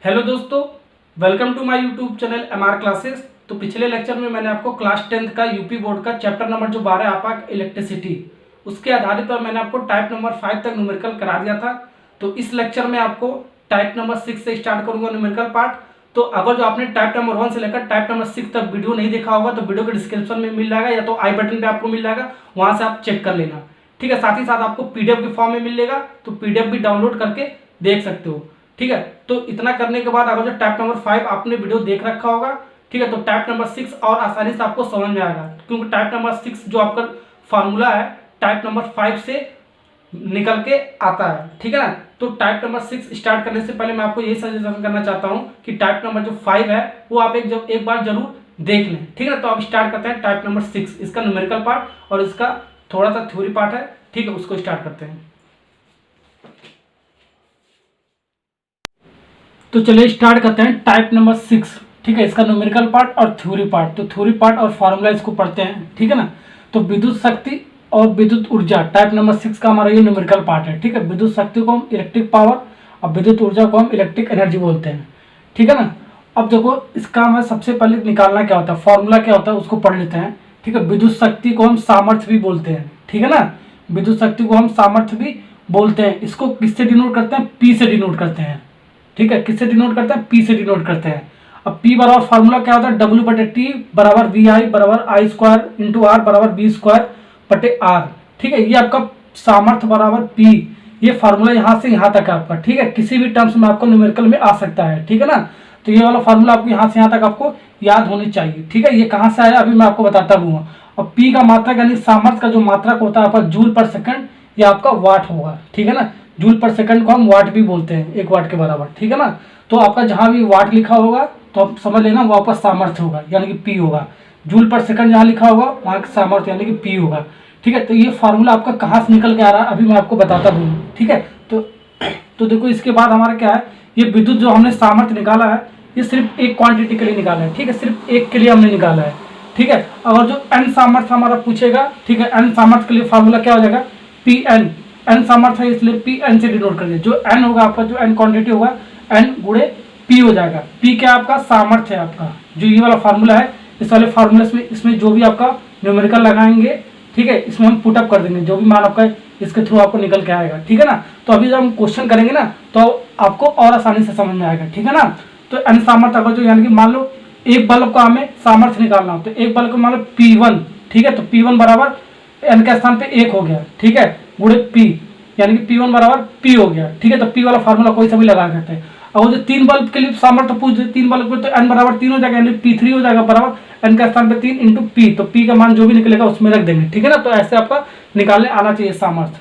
Hello दोस्तों, welcome to my YouTube channel MR classes. तो पिछले लेक्चर में मैंने आपको क्लास 10th का यूपी बोर्ड का चैप्टर नंबर जो 12 आपका इलेक्ट्रिसिटी, उसके आधारित पर मैंने आपको टाइप नंबर 5 तक न्यूमेरिकल करा दिया था। तो इस लेक्चर में आपको टाइप नंबर 6 से स्टार्ट करूंगा न्यूमेरिकल पार्ट। तो अगर जो आपने टाइप नंबर 1 से लेकर टाइप नंबर 6 तक वीडियो नहीं देखा होगा तो वीडियो के डिस्क्रिप्शन में मिल जाएगा, या तो आई बटन पे आपको मिल जाएगा, वहां से आप चेक कर लेना। ठीक है, साथ ही साथ आपको PDF के फॉर्म में मिलेगा, तो PDF भी डाउनलोड करके देख सकते हो। ठीक है, तो इतना करने के बाद अगर जो टाइप नंबर 5 आपने वीडियो देख रखा होगा, ठीक है, तो टाइप नंबर 6 और आसानी से आपको समझ में आएगा, क्योंकि टाइप नंबर 6 जो आपका फार्मूला है टाइप नंबर 5 से निकल के आता है। ठीक है ना, तो टाइप नंबर 6 स्टार्ट करने से पहले मैं आपको यही सजेशन करना चाहता हूँ कि टाइप नंबर जो 5 है वो आप एक बार जरूर देख लें। ठीक है ना, तो आप स्टार्ट करते हैं टाइप नंबर 6, इसका न्यूमेरिकल पार्ट और इसका थोड़ा सा थ्योरी पार्ट है। ठीक है, उसको स्टार्ट करते हैं। तो चलिए स्टार्ट करते हैं टाइप नंबर 6। ठीक है, इसका न्यूमेरिकल पार्ट और थ्योरी पार्ट। तो थ्योरी पार्ट और फार्मूला इसको पढ़ते हैं। ठीक है ना, तो विद्युत शक्ति और विद्युत ऊर्जा टाइप नंबर 6 का हमारा ये न्यूमेरिकल पार्ट है। ठीक है, विद्युत शक्ति को हम इलेक्ट्रिक पावर और विद्युत ऊर्जा को हम इलेक्ट्रिक एनर्जी बोलते हैं। ठीक है ना, अब देखो इसका हमें सबसे पहले निकालना क्या होता है, फॉर्मूला क्या होता है उसको पढ़ लेते हैं। ठीक है, विद्युत शक्ति को हम सामर्थ्य भी बोलते हैं। ठीक है ना, विद्युत शक्ति को हम सामर्थ्य भी बोलते हैं। इसको किससे डिनोट करते हैं, P से डिनोट करते हैं। ठीक है, किससे डिनोट करते हैं, P से डिनोट करते हैं। अब P बराबर फार्मूला क्या होता है, W/T बराबर VI बराबर I स्क्वायर इंटू R बराबर V स्क्वायर बटे R। ठीक है, ये आपका सामर्थ्य बराबर P, ये फार्मूला यहाँ से यहाँ तक है आपका। ठीक है, किसी भी टर्म्स में आपको न्यूमेरिकल में आ सकता है। ठीक है ना, तो ये वाला फार्मूला आपको यहाँ से यहाँ तक आपको याद होनी चाहिए। ठीक है, ये कहाँ से आया अभी मैं आपको बताता हूँ। और P का मात्रक यानी सामर्थ्य का जो मात्रक होता है आपका जूल पर सेकंड, ये आपका वाट होगा। ठीक है ना, जूल पर सेकंड को हम वाट भी बोलते हैं, 1 वाट के बराबर। ठीक है ना, तो आपका जहां भी वाट लिखा होगा तो आप समझ लेना वो आपका सामर्थ्य होगा, यानी कि P होगा। जूल पर सेकंड जहां लिखा होगा वहां का सामर्थ्य यानी कि P होगा। ठीक है, तो ये फार्मूला आपका कहाँ से निकल के आ रहा है अभी मैं आपको बताता हूँ। ठीक है, तो देखो इसके बाद हमारा क्या है, ये विद्युत जो हमने सामर्थ्य निकाला है ये सिर्फ एक क्वांटिटी के लिए निकाला है। ठीक है, सिर्फ एक के लिए हमने निकाला है। ठीक है, अगर जो N सामर्थ्य हमारा पूछेगा, ठीक है, N सामर्थ्य के लिए फार्मूला क्या हो जाएगा, Pn। N सामर्थ्य है इसलिए Pn से डिनोट कर दिया। जो N होगा आपका, जो N क्वांटिटी होगा N गुणे P हो जाएगा। P क्या आपका सामर्थ्य है आपका, जो ये वाला फार्मूला है, इस वाले फार्मूले में इसमें जो भी आपका न्यूमेरिकल लगाएंगे, ठीक है, इसमें हम पुटअप कर देंगे जो भी मान आपका इसके थ्रू आपको निकल के आएगा। ठीक है ना, तो अभी जब हम क्वेश्चन करेंगे ना तो आपको और आसानी से समझ में आएगा। ठीक है ना, तो N सामर्थ्य अगर जो यानी कि मान लो एक बल्ब का हमें सामर्थ्य निकालना हो तो एक बल्ब को मान लो P1। ठीक है, तो P1 बराबर N के स्थान पे 1 हो गया। ठीक है, गुणे P यानी कि P1 बराबर P हो गया। ठीक है, तो P वाला फार्मूला कोई सा भी लगा सकते हैं। और जो 3 बल्ब के लिए सामर्थ्य पूछ दे, 3 बल्ब पे तो N बराबर 3 हो जाएगा, यानी P3 हो जाएगा बराबर N के स्थान पे 3 इंटू P। तो P का मान जो भी निकलेगा उसमें रख देंगे। ठीक है ना, तो ऐसे आपका निकालने आना चाहिए सामर्थ्य।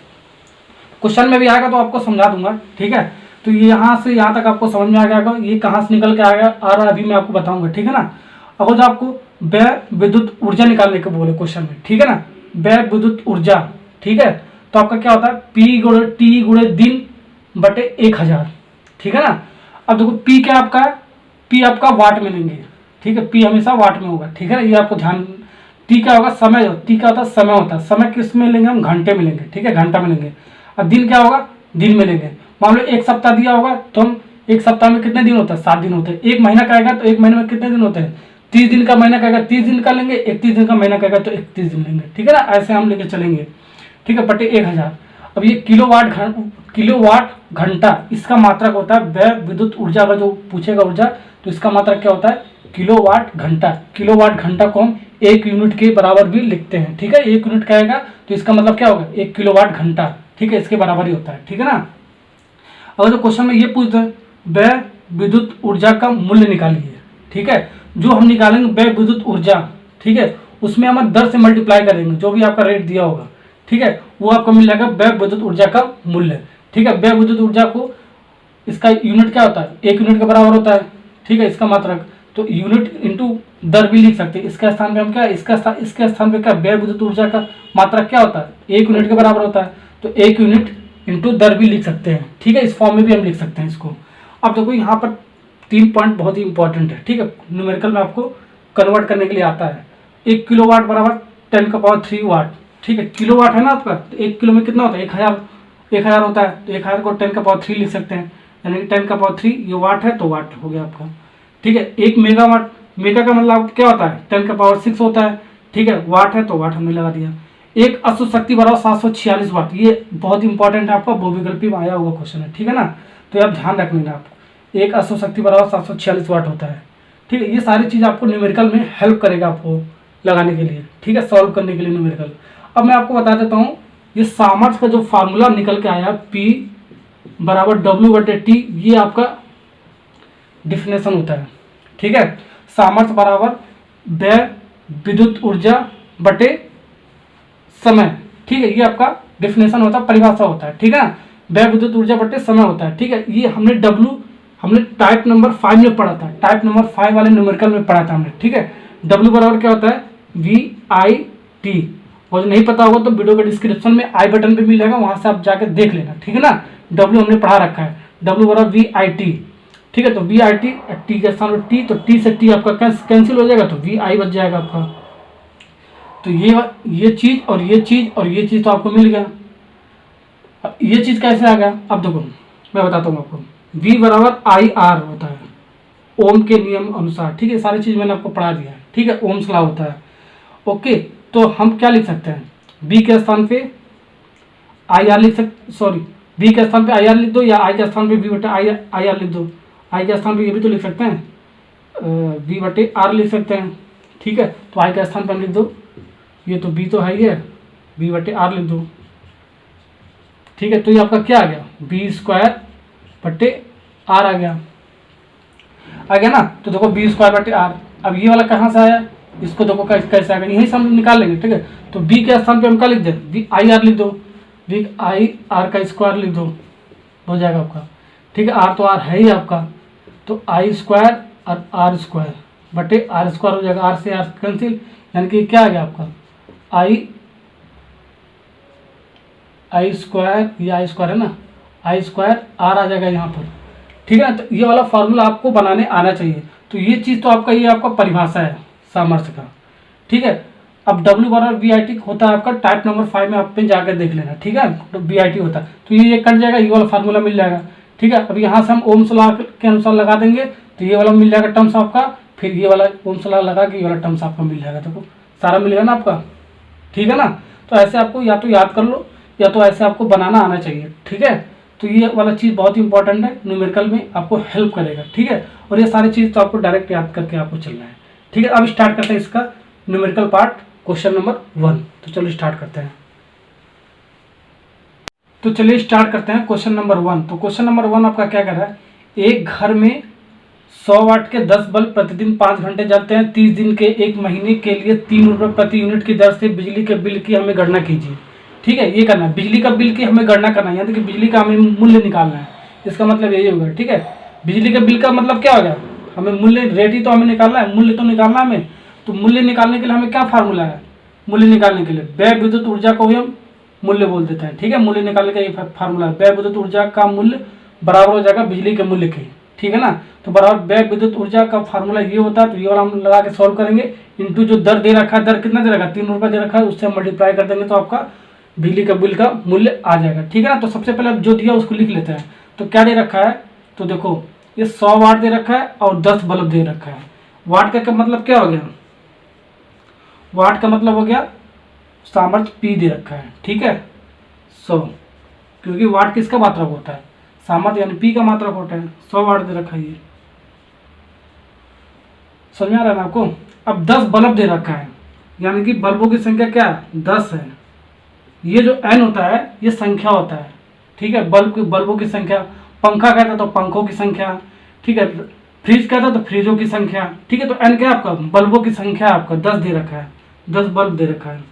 क्वेश्चन में भी आएगा तो आपको समझा दूंगा। ठीक है, तो ये यहाँ से यहाँ तक आपको समझ में आ गया, ये कहाँ से निकल के आ रहा है अभी मैं आपको बताऊंगा। ठीक है ना, अगर जो आपको व्यय विद्युत ऊर्जा निकालने को बोले क्वेश्चन में, ठीक है ना, व्यय विद्युत ऊर्जा, ठीक है, तो आपका क्या होता है, P गुणे T गुणे दिन बटे 1000। ठीक है ना, अब देखो P क्या आपका है, P आपका वाट में लेंगे। ठीक है, P हमेशा वाट में होगा। ठीक है ना, ये आपको ध्यान। T क्या होगा, समय। T क्या होता है, समय होता है। समय किस में लेंगे हम, घंटे में लेंगे। ठीक है, घंटा में लेंगे। अब दिन क्या होगा, दिन में लेंगे। मान लो 1 सप्ताह दिया होगा तो हम 1 सप्ताह में कितने दिन होता है, 7 दिन होते हैं। 1 महीना कहेगा तो 1 महीने में कितने दिन होते हैं, 30 दिन का महीना कहेगा 30 दिन का लेंगे, 31 दिन का महीना कहेगा तो 31 दिन लेंगे। ठीक है ना, ऐसे हम लेके चलेंगे। ठीक है, बटे 1000। अब ये किलोवाट घंटा इसका मात्रक होता है व्यय विद्युत ऊर्जा का, जो पूछेगा ऊर्जा तो इसका मात्रक क्या होता है, किलोवाट घंटा। किलोवाट घंटा को हम 1 यूनिट के बराबर भी लिखते हैं। ठीक है, 1 यूनिट कहेगा तो इसका मतलब क्या होगा, 1 किलोवाट घंटा। ठीक है, इसके बराबर ही होता है। ठीक है ना, अगर जो क्वेश्चन में ये पूछते हैं व्यय विद्युत ऊर्जा का मूल्य निकालिए। ठीक है, जो हम निकालेंगे व्यय विद्युत ऊर्जा, ठीक है, उसमें हम 10 से मल्टीप्लाई करेंगे, जो भी आपका रेट दिया होगा। ठीक है, वो आपको मिल जाएगा व्यय विद्युत ऊर्जा का मूल्य। ठीक है, व्यय विद्युत ऊर्जा को इसका यूनिट क्या होता है, 1 यूनिट के बराबर होता है। ठीक है, इसका मात्रक तो यूनिट इंटू दर भी लिख सकते हैं। इसके स्थान पे हम क्या, इसके स्थान पे क्या, व्यय विद्युत ऊर्जा का मात्रक क्या होता है, 1 यूनिट के बराबर होता है, तो 1 यूनिट इंटू दर भी लिख सकते हैं। ठीक है, इस फॉर्म में भी हम लिख सकते हैं इसको। अब देखो यहाँ पर 3 पॉइंट बहुत ही इंपॉर्टेंट है। ठीक है, न्यूमेरिकल में आपको कन्वर्ट करने के लिए आता है। 1 किलोवाट बराबर 10⁻³ वाट। ठीक है, किलोवाट है ना आपका, तो 1 किलो में कितना होता है, 1000 होता है, तो 1000 को 10⁻³ लिख सकते हैं। यानी कि 10 का पावर 3 ये वाट है तो वाट हो गया आपका। ठीक है, 1 मेगावाट, मेगा का मतलब क्या होता है 10 का पावर 6 होता है। ठीक है, वाट है तो वाट हमने लगा दिया। एक अश्व शक्ति बराबर 746 वाट, ये बहुत इंपॉर्टेंट है, आपका बहुविकल्पी में आया हुआ क्वेश्चन है। ठीक है ना, तो ये आप ध्यान रख लेना, आपको एक अश्व शक्ति बराबर 746 वाट होता है। ठीक है, ये सारी चीज़ आपको न्यूमेरिकल में हेल्प करेगा आपको लगाने के लिए। ठीक है, सॉल्व करने के लिए न्यूमेरिकल। अब मैं आपको बता देता हूँ, ये सामर्थ्य का जो फार्मूला निकल के आया P बराबर W/T, ये आपका डिफिनेशन होता है। ठीक है, सामर्थ्य बराबर व्यय विद्युत ऊर्जा बटे समय। ठीक है, ये आपका डिफिनेशन होता है, परिभाषा होता है। ठीक है, व्यय विद्युत ऊर्जा बटे समय होता है। ठीक है, ये हमने टाइप नंबर 5 में पढ़ा था, टाइप नंबर 5 वाले न्यूमेरिकल में पढ़ा था हमने। ठीक है, W बराबर क्या होता है VIT, और नहीं पता होगा तो वीडियो के डिस्क्रिप्शन में आई बटन पे मिल जाएगा, वहां से आप जाके देख लेना। ठीक है ना, W हमने पढ़ा रखा है, W बराबर VIT। ठीक है, तो VIT, टी के स्थान पर T, तो T से T आपका कैंसिल हो जाएगा, तो VI बच जाएगा आपका। तो ये चीज और ये चीज और ये चीज तो आपको मिल गया। अब ये चीज कैसे आ गया, अब देखो मैं बताता हूँ आपको। V बराबर IR होता है ओम के नियम अनुसार। ठीक है, सारी चीज मैंने आपको पढ़ा दिया है। ठीक है, ओम्स लॉ होता है। ओके, तो हम क्या लिख सकते हैं, B के स्थान पे IR लिख सकते, सॉरी B के स्थान पे IR लिख दो, या I के स्थान पे V बटे IR लिख दो। I के स्थान पे ये भी तो लिख सकते हैं, V बटे R लिख सकते हैं। ठीक है, तो I के स्थान पर लिख दो, ये तो B तो है ही है, V बटे R लिख दो। ठीक है, तो ये आपका क्या आ गया, B² बटे R आ गया ना। तो देखो B² बटे R, अब ये वाला कहाँ से आया, इसको देखो कैसे आ गया, यही से हम निकाल लेंगे। ठीक है, तो B के स्थान पे हम क्या लिख दें, IR लिख दो, IR का स्क्वायर लिख दो, हो जाएगा आपका। ठीक है, R तो R है ही आपका, तो I² और R² बटे R² हो जाएगा, R से R कैंसिल, यानी कि क्या आ गया आपका I² ये I² है ना, I² R आ जाएगा यहाँ पर। ठीक है, तो ये वाला फार्मूला आपको बनाने आना चाहिए। तो ये चीज़ तो आपका, ये आपका परिभाषा है सामर्थ्य का। ठीक है, अब W बराबर VIT होता है आपका, टाइप नंबर 5 में आप पे जाकर देख लेना। ठीक है, तो VIT होता है, तो ये कट जाएगा, ये वाला फार्मूला मिल जाएगा। ठीक है, अब यहाँ से हम ओम्स लॉ के अनुसार लगा देंगे, तो ये वाला मिल जाएगा टर्म्स आपका, फिर ये वाला ओम्स लॉ लगा के ये वाला टर्म्स आपका मिल जाएगा। देखो सारा मिलेगा ना आपका। ठीक है ना, तो ऐसे आपको या तो याद कर लो, या तो ऐसे आपको बनाना आना चाहिए। ठीक है, तो ये वाला चीज़ बहुत इंपॉर्टेंट है, न्यूमेरिकल में आपको हेल्प करेगा। ठीक है, और ये सारी चीज़ तो आपको डायरेक्ट याद करके आपको चलना है। ठीक है, अब स्टार्ट करते हैं इसका न्यूमेरिकल पार्ट, क्वेश्चन नंबर 1। तो चलो स्टार्ट करते हैं। तो चलिए स्टार्ट करते हैं क्वेश्चन नंबर 1। तो क्वेश्चन नंबर 1 आपका क्या कर रहा है, एक घर में 100 वाट के 10 बल्ब प्रतिदिन 5 घंटे जलते हैं, 30 दिन के 1 महीने के लिए 3 रुपये प्रति यूनिट की दर से बिजली के बिल की हमें गणना कीजिए। ठीक है, ये करना है, बिजली का बिल की हमें गणना करना है, यानी कि बिजली का हमें मूल्य निकालना है। इसका मतलब यही होगा। ठीक है, बिजली के बिल का मतलब क्या होगा, हमें मूल्य, रेट ही तो हमें निकालना है, मूल्य तो निकालना है हमें। तो मूल्य निकालने के लिए हमें क्या फार्मूला है, मूल्य निकालने के लिए व्यय विद्युत ऊर्जा को ही हम मूल्य बोल देते हैं। ठीक है, मूल्य निकालने का ये फार्मूला है, व्यय विद्युत ऊर्जा का मूल्य बराबर हो जाएगा बिजली के मूल्य के। ठीक है ना, तो बराबर व्यय विद्युत ऊर्जा का फार्मूला ये होता है, तो ये वाला हम लगा के सॉल्व करेंगे, इंटू जो दर दे रखा है, दर कितना दे रखा है 3 रुपये दे रखा है, उससे मल्टीप्लाई कर देंगे तो आपका बिजली का बिल का मूल्य आ जाएगा। ठीक है ना, तो सबसे पहले जो दिया उसको लिख लेते हैं। तो क्या दे रखा है, तो देखो ये 100 वाट दे रखा है और 10 बल्ब दे रखा है। वाट का मतलब क्या हो गया, वाट का मतलब हो गया सामर्थ्य P दे रखा है। ठीक है, 100, क्योंकि वाट किसका मात्रक होता है, सामर्थ्य यानी P का मात्रक होता है। 100 वाट दे रखा है, ये समझ में आ रहा है ना आपको। अब 10 बल्ब दे रखा है, यानी कि बल्बों की संख्या क्या है 10 है। ये जो n होता है ये संख्या होता है। ठीक है, बल्बों की संख्या, पंखा कहता है तो पंखों की संख्या। ठीक है, फ्रिज कहता है तो फ्रिजों की संख्या। ठीक है, तो n क्या है आपका, बल्बों की संख्या आपका 10 दे रखा है, 10 बल्ब दे रखा है।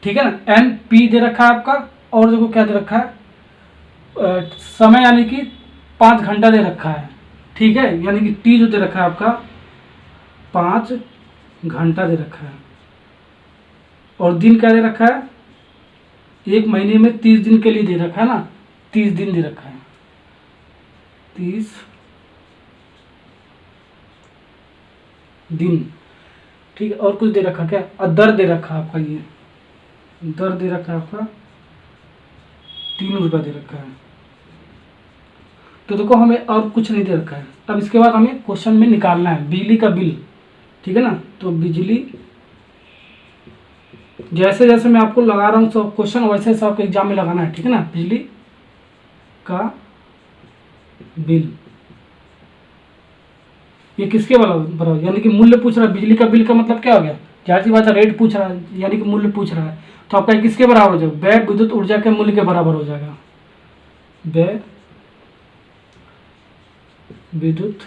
ठीक है ना, n P दे रखा है आपका, और देखो क्या दे रखा है, समय यानी कि 5 घंटा दे रखा है। ठीक है, यानी कि T जो दे रखा है आपका 5 घंटा दे रखा है, और दिन क्या दे रखा है, 1 महीने में 30 दिन के लिए दे रखा है ना, 30 दिन दे रखा है, 30 दिन। ठीक है, और कुछ दे रखा क्या, और दर दे रखा आपका, ये दर दे रखा है आपका ₹3 दे रखा है। तो देखो हमें और कुछ नहीं दे रखा है। अब इसके बाद हमें क्वेश्चन में निकालना है बिजली का बिल, ठीक है ना। तो बिजली, जैसे जैसे मैं आपको लगा रहा हूँ सब क्वेश्चन वैसे वैसे आपको एग्जाम में लगाना है, ठीक है ना। बिजली का बिल ये किसके बराबर, यानी कि मूल्य पूछ रहा है। बिजली का बिल का मतलब क्या हो गया, जाहिर सी बात है रेट पूछ रहा है, यानी कि मूल्य पूछ रहा है। तो आपका ये किसके बराबर हो जाएगा, व्यय विद्युत ऊर्जा के मूल्य के बराबर हो जाएगा। व्यय विद्युत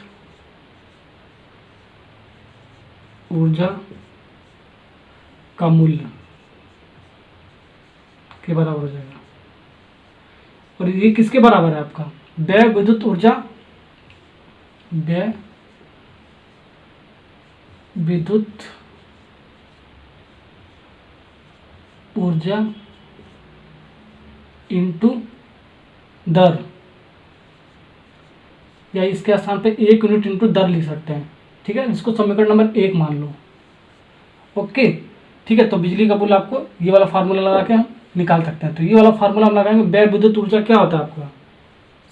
ऊर्जा का मूल्य के बराबर हो जाएगा। और ये किसके बराबर है आपका, व्यय विद्युत ऊर्जा, व्यय विद्युत ऊर्जा इंटू दर, या इसके स्थान पे 1 यूनिट इंटू दर लिख सकते हैं, ठीक है। इसको समीकरण नंबर 1 मान लो। ओके, ठीक है। तो बिजली का बिल आपको ये वाला फार्मूला लगा के हम निकाल सकते हैं। तो ये वाला फार्मूला हम लगाएंगे। व्यय विद्युत ऊर्जा क्या होता है आपका,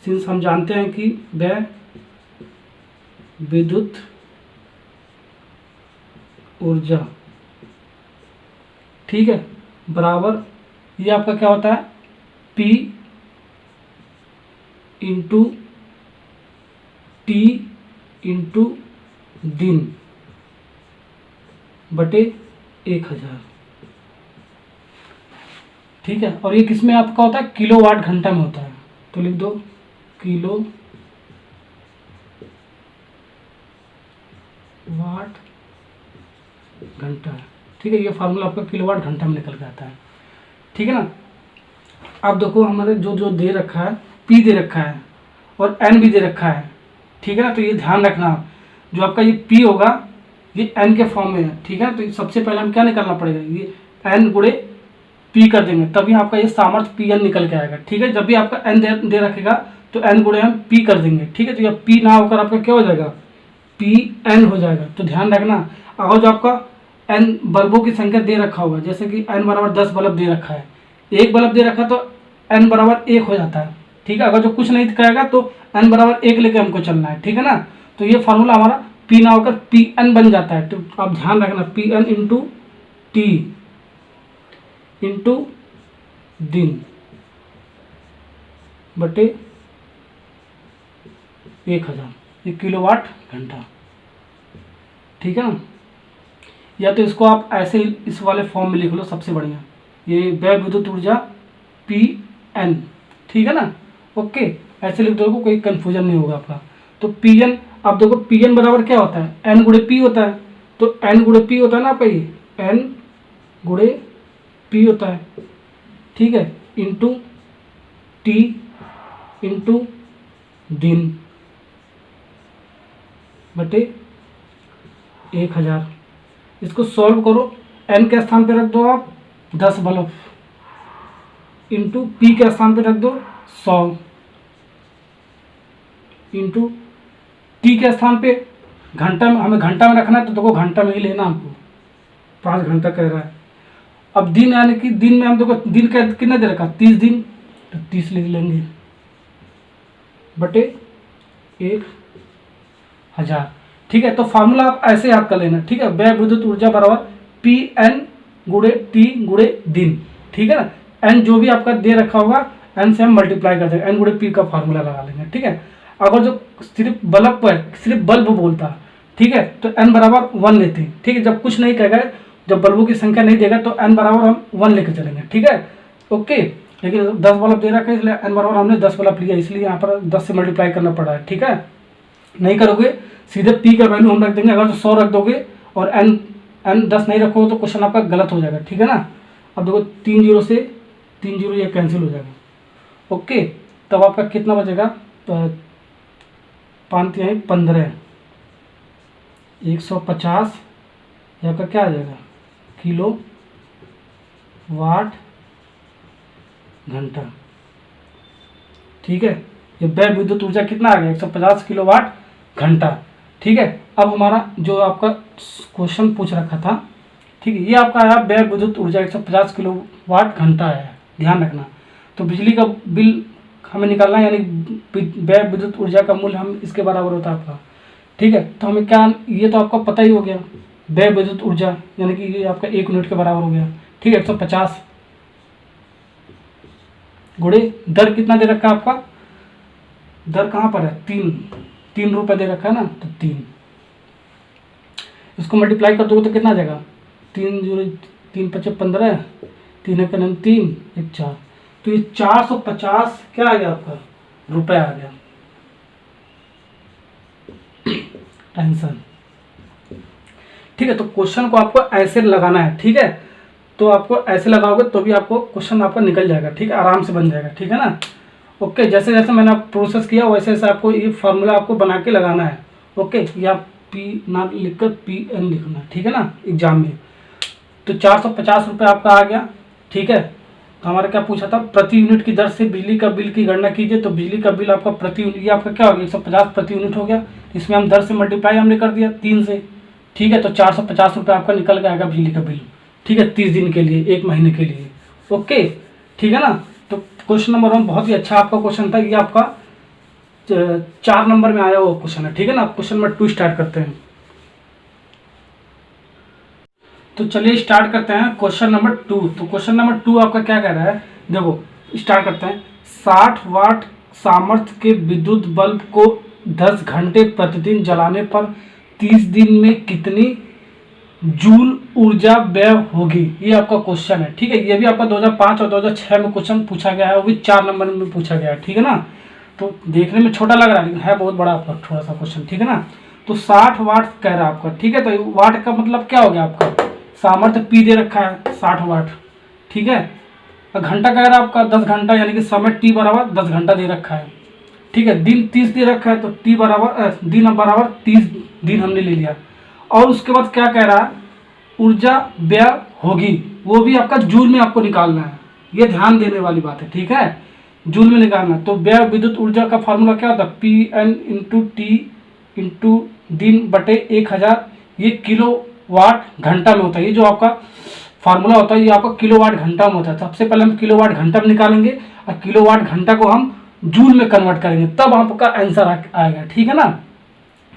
सिंस हम जानते हैं कि व्यय विद्युत ऊर्जा, ठीक है, बराबर ये आपका क्या होता है, P इंटू टी इंटू दिन बटे 1000, ठीक है। और ये किस में आपका होता है, किलोवाट घंटा में होता है। तो लिख दो किलो वाट घंटा, ठीक है। ये फार्मूला आपका किलोवाट घंटा में निकल के आता है, ठीक है ना। अब देखो हमारे जो जो दे रखा है, P दे रखा है और N भी दे रखा है, ठीक है ना। तो ये ध्यान रखना, जो आपका ये P होगा ये N के फॉर्म में है, ठीक है। तो सबसे पहले हम क्या निकालना पड़ेगा, ये N गुणे P कर देंगे, तभी आपका ये सामर्थ्य PN निकल के आएगा, ठीक है। जब भी आपका N दे रखेगा तो N गुणे हम P कर देंगे, ठीक है। तो ये P ना होकर आपका क्या हो जाएगा, PN हो जाएगा। तो ध्यान रखना, अगर जो आपका N बल्बों की संख्या दे रखा होगा, जैसे कि N बराबर 10 बल्ब दे रखा है, एक बल्ब दे रखा है तो N बराबर 1 हो जाता है, ठीक है। अगर जो कुछ नहीं कहेगा तो N बराबर 1 लेके हमको चलना है, ठीक है ना। तो ये फार्मूला हमारा P ना होकर PN बन जाता है। तो आप ध्यान रखना, PN इंटू टी इंटू दिन बटे 1000, ये किलोवाट घंटा, ठीक है ना। या तो इसको आप ऐसे ही इस वाले फॉर्म में लिख लो, सबसे बढ़िया, ये व्यय विद्युत ऊर्जा PN, ठीक है ना। ओके, ऐसे लिख दो, कोई कंफ्यूजन नहीं होगा आपका। तो PN, अब देखो PN बराबर क्या होता है, N गुणे P होता है। तो N गुणे P होता है ना आपका, ये N गुणे P होता है, ठीक है, इंटू टी इंटू दिन बटे 1000। इसको सॉल्व करो, N के स्थान पे रख दो आप 10 बल्ब, इंटू P के स्थान पे रख दो 100, इंटू T के स्थान पे घंटा में, हमें घंटा में रखना है तो देखो घंटा में ही लेना हमको, 5 घंटा कह रहा है। अब दिन, यानी कि दिन में हम देखो दिन का कितना दे रखा, 30 दिन, तो 30 लिख लेंगे बटे 1000, ठीक है। तो फार्मूला आप ऐसे याद कर लेना, ठीक है। व्यय विद्युत ऊर्जा बराबर PN गुणे T गुणे दिन, ठीक है ना। N जो भी आपका दे रखा होगा N से हम मल्टीप्लाई कर देंगे, N गुणे P का फार्मूला लगा लेंगे, ठीक है। अगर जो सिर्फ बल्ब पर, सिर्फ बल्ब बोलता, ठीक है, तो N बराबर 1 लेते हैं, ठीक है। जब कुछ नहीं कहेगा, जब बल्बों की संख्या नहीं देगा तो N बराबर हम 1 लेकर चलेंगे, ठीक है। ओके, लेकिन 10 बल्ब दे रखा है इसलिए N बराबर हमने 10 बल्ब लिया, इसलिए यहाँ पर 10 से मल्टीप्लाई करना पड़ा है, ठीक है। नहीं करोगे सीधे P का वैल्यू हम रख देंगे, अगर 100 रख दोगे और N 10 नहीं रखोगे तो क्वेश्चन आपका गलत हो जाएगा, ठीक है ना। अब देखो 3 जीरो से 3 जीरो ये कैंसिल हो जाएगा। ओके, तब आपका कितना बचेगा, 5 3 15, 150 यहाँ का क्या आ जाएगा, किलो वाट घंटा, ठीक है। ये व्यय विद्युत ऊर्जा कितना आ गया, 150 किलोवाट घंटा, ठीक है। अब हमारा जो आपका क्वेश्चन पूछ रखा था, ठीक है, ये आपका आया व्यय विद्युत ऊर्जा 150 किलोवाट घंटा है, ध्यान रखना। तो बिजली का बिल हमें निकालना है, यानी व्यय विद्युत ऊर्जा का मूल्य हम इसके बराबर होता है आपका। ठीक है, तो हमें क्या, ये तो आपको पता ही हो गया, व्यय विद्युत ऊर्जा यानी कि ये आपका 1 यूनिट के बराबर हो गया। ठीक है, 150 गुणे दर कितना दे रखा है आपका, दर कहाँ पर है, 3 रुपये दे रखा है ना, तो 3, इसको मल्टीप्लाई कर दोगे तो कितना आ जाएगा, 3×3=15, 3×3 = 4, तो ये 450 क्या आ गया आपका, रुपए आ गया। टेंशन। ठीक है, तो क्वेश्चन को आपको ऐसे लगाना है। ठीक है, तो आपको ऐसे लगाओगे तो भी आपको क्वेश्चन आपका निकल जाएगा। ठीक है, आराम से बन जाएगा। ठीक है ना, ओके। जैसे जैसे मैंने प्रोसेस किया वैसे वैसे आपको ये फार्मूला आपको बना के लगाना है। ओके, या पी ना लिखकर PN लिखना है। ठीक है ना, एग्जाम में। तो 450 रुपये आपका आ गया। ठीक है, तो हमारा क्या पूछा था, प्रति यूनिट की दर से बिजली का बिल की गणना कीजिए। तो बिजली का बिल आपका प्रति यूनिट, ये आपका क्या हो गया, 150 प्रति यूनिट हो गया। इसमें हम दर से मल्टीप्लाई हमने कर दिया 3 से। ठीक है, तो 450 रुपये आपका निकल के आएगा बिजली का बिल। ठीक है, 30 दिन के लिए, 1 महीने के लिए। ओके, ठीक है ना। तो क्वेश्चन नंबर 1 बहुत ही अच्छा आपका क्वेश्चन था। ये आपका 4 नंबर में आया हुआ क्वेश्चन है। ठीक है ना, क्वेश्चन नंबर 2 स्टार्ट करते हैं। तो चलिए स्टार्ट करते हैं क्वेश्चन नंबर 2। तो क्वेश्चन नंबर 2 आपका क्या कह रहा है, देखो स्टार्ट करते हैं। 60 वाट सामर्थ्य के विद्युत बल्ब को 10 घंटे प्रतिदिन जलाने पर 30 दिन में कितनी जूल ऊर्जा व्यय होगी, ये आपका क्वेश्चन है। ठीक है, ये भी आपका 2005 और 2006 में क्वेश्चन पूछा गया है, वो भी 4 नंबर में पूछा गया है। ठीक है ना, तो देखने में छोटा लग रहा है लेकिन है बहुत बड़ा आपका थोड़ा सा क्वेश्चन। ठीक है ना, तो 60 वाट कह रहा है आपका। ठीक है, तो वाट का मतलब क्या हो गया आपका, सामर्थ्य P दे रखा है 60 वाट। ठीक है, और घंटा कह रहा है आपका 10 घंटा, यानी कि समय T बराबर 10 घंटा दे रखा है। ठीक है, दिन 30 दे रखा है, तो T बराबर दिन बराबर 30 दिन हमने ले लिया। और उसके बाद क्या कह रहा है, ऊर्जा व्यय होगी, वो भी आपका जूल में आपको निकालना है। ये ध्यान देने वाली बात है। ठीक है, जूल में निकालना। तो व्यय विद्युत ऊर्जा का फॉर्मूला क्या होता है, PN × T × दिन बटे 1000, ये किलो वाट घंटा में होता है। ये जो आपका फार्मूला होता है ये आपका किलोवाट घंटा में होता है। सबसे पहले हम किलोवाट घंटा में निकालेंगे और किलोवाट घंटा को हम जूल में कन्वर्ट करेंगे, तब आपका आंसर आएगा। ठीक है ना,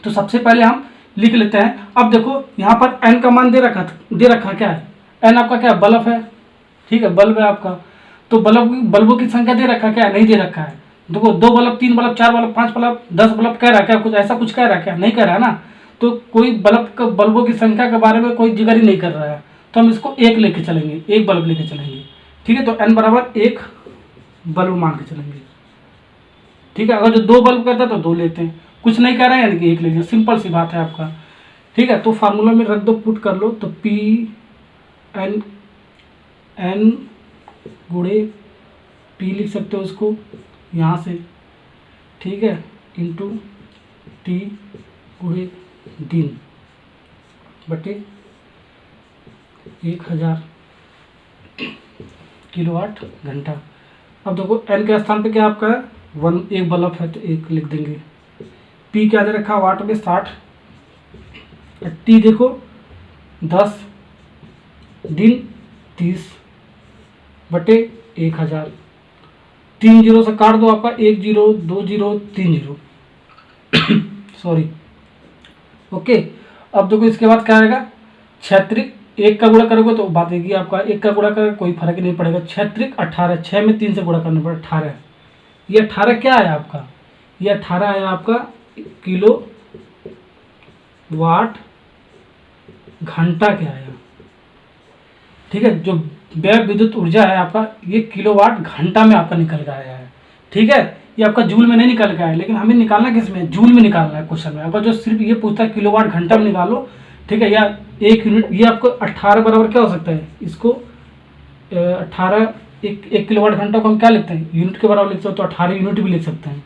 तो सबसे पहले हम लिख लेते हैं। अब देखो यहाँ पर n का मान दे रखा क्या है, n आपका क्या है, बल्ब है। ठीक है, बल्ब है आपका, तो बल्बों की संख्या दे रखा क्या है, नहीं दे रखा है। देखो 2 bulb, 3 bulb, 4 bulb, 5 bulb, 10 bulb कह रहा है क्या, कुछ ऐसा कुछ कह रहा है क्या, नहीं कह रहा है ना। तो कोई बल्बों की संख्या के बारे में कोई जिक्र ही नहीं कर रहा है, तो हम इसको 1 लेके चलेंगे, 1 बल्ब लेके चलेंगे। ठीक है, तो n बराबर 1 बल्ब मान के चलेंगे। ठीक है, अगर जो 2 बल्ब कहता है तो 2 लेते हैं, कुछ नहीं कह रहे हैं यानी कि 1 ले लिया, सिंपल सी बात है आपका। ठीक है, तो फार्मूला में रख दो, पुट कर लो, तो PN n गुणे P लिख सकते हो उसको यहाँ से। ठीक है, इंटू T गुणे दिन बटे 1000 किलोवाट घंटा। अब देखो n के स्थान पे क्या आपका है, 1 बल्ब है तो 1 लिख देंगे। P क्या दे रखा, वाट में 60, T देखो 10, दिन 30 बटे 1000, 3 जीरो से काट दो, आपका 1 0 2 0 3 0 सॉरी। ओके, अब देखो इसके बाद क्या आएगा, क्षैतिज 1 का गुणा करोगे तो बात है आपका 1 का गुणा करोगे कोई फर्क नहीं पड़ेगा। क्षैतिज 18, 6 में 3 से गुणा करना पड़ेगा 18। ये 18 क्या आया आपका, ये 18 आया आपका किलो वाट घंटा क्या आया। ठीक है, जो व्यय विद्युत ऊर्जा है आपका ये किलोवाट घंटा में आपका निकल के आया है। ठीक है, ये आपका जूल में नहीं निकल के आया, लेकिन हमें निकालना किस में, जूल में निकालना है क्वेश्चन में। अगर जो सिर्फ ये पूछता है किलोवाट घंटा में निकालो, ठीक है, या 1 यूनिट, ये आपको 18 बराबर क्या हो सकता है, इसको 18 1 किलोवाट घंटा को हम क्या लिखते हैं, यूनिट के बराबर लिख सकते हो, तो 18 यूनिट भी लिख सकते हैं।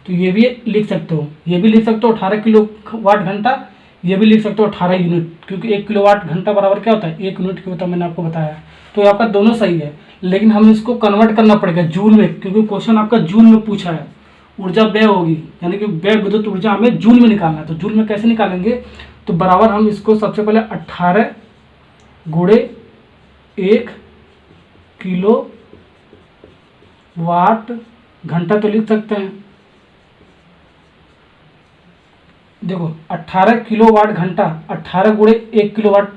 तो ये भी लिख सकते हो, ये भी लिख सकते हो 18 किलोवाट घंटा, ये भी लिख सकते हो 18 यूनिट, क्योंकि 1 किलोवाट घंटा बराबर क्या होता है, 1 यूनिट के होता है, मैंने आपको बताया। तो ये आपका दोनों सही है, लेकिन हमें इसको कन्वर्ट करना पड़ेगा जूल में, क्योंकि क्वेश्चन आपका जूल में पूछा है। ऊर्जा व्यय होगी यानी कि व्यय विद्युत ऊर्जा हमें जूल में निकालना है। तो जूल में कैसे निकालेंगे, तो बराबर हम इसको सबसे पहले 18 गुणे 1 किलो वाट घंटा तो लिख सकते हैं। देखो 18 किलोवाट घंटा, 18 गुणे 1 किलोवाट,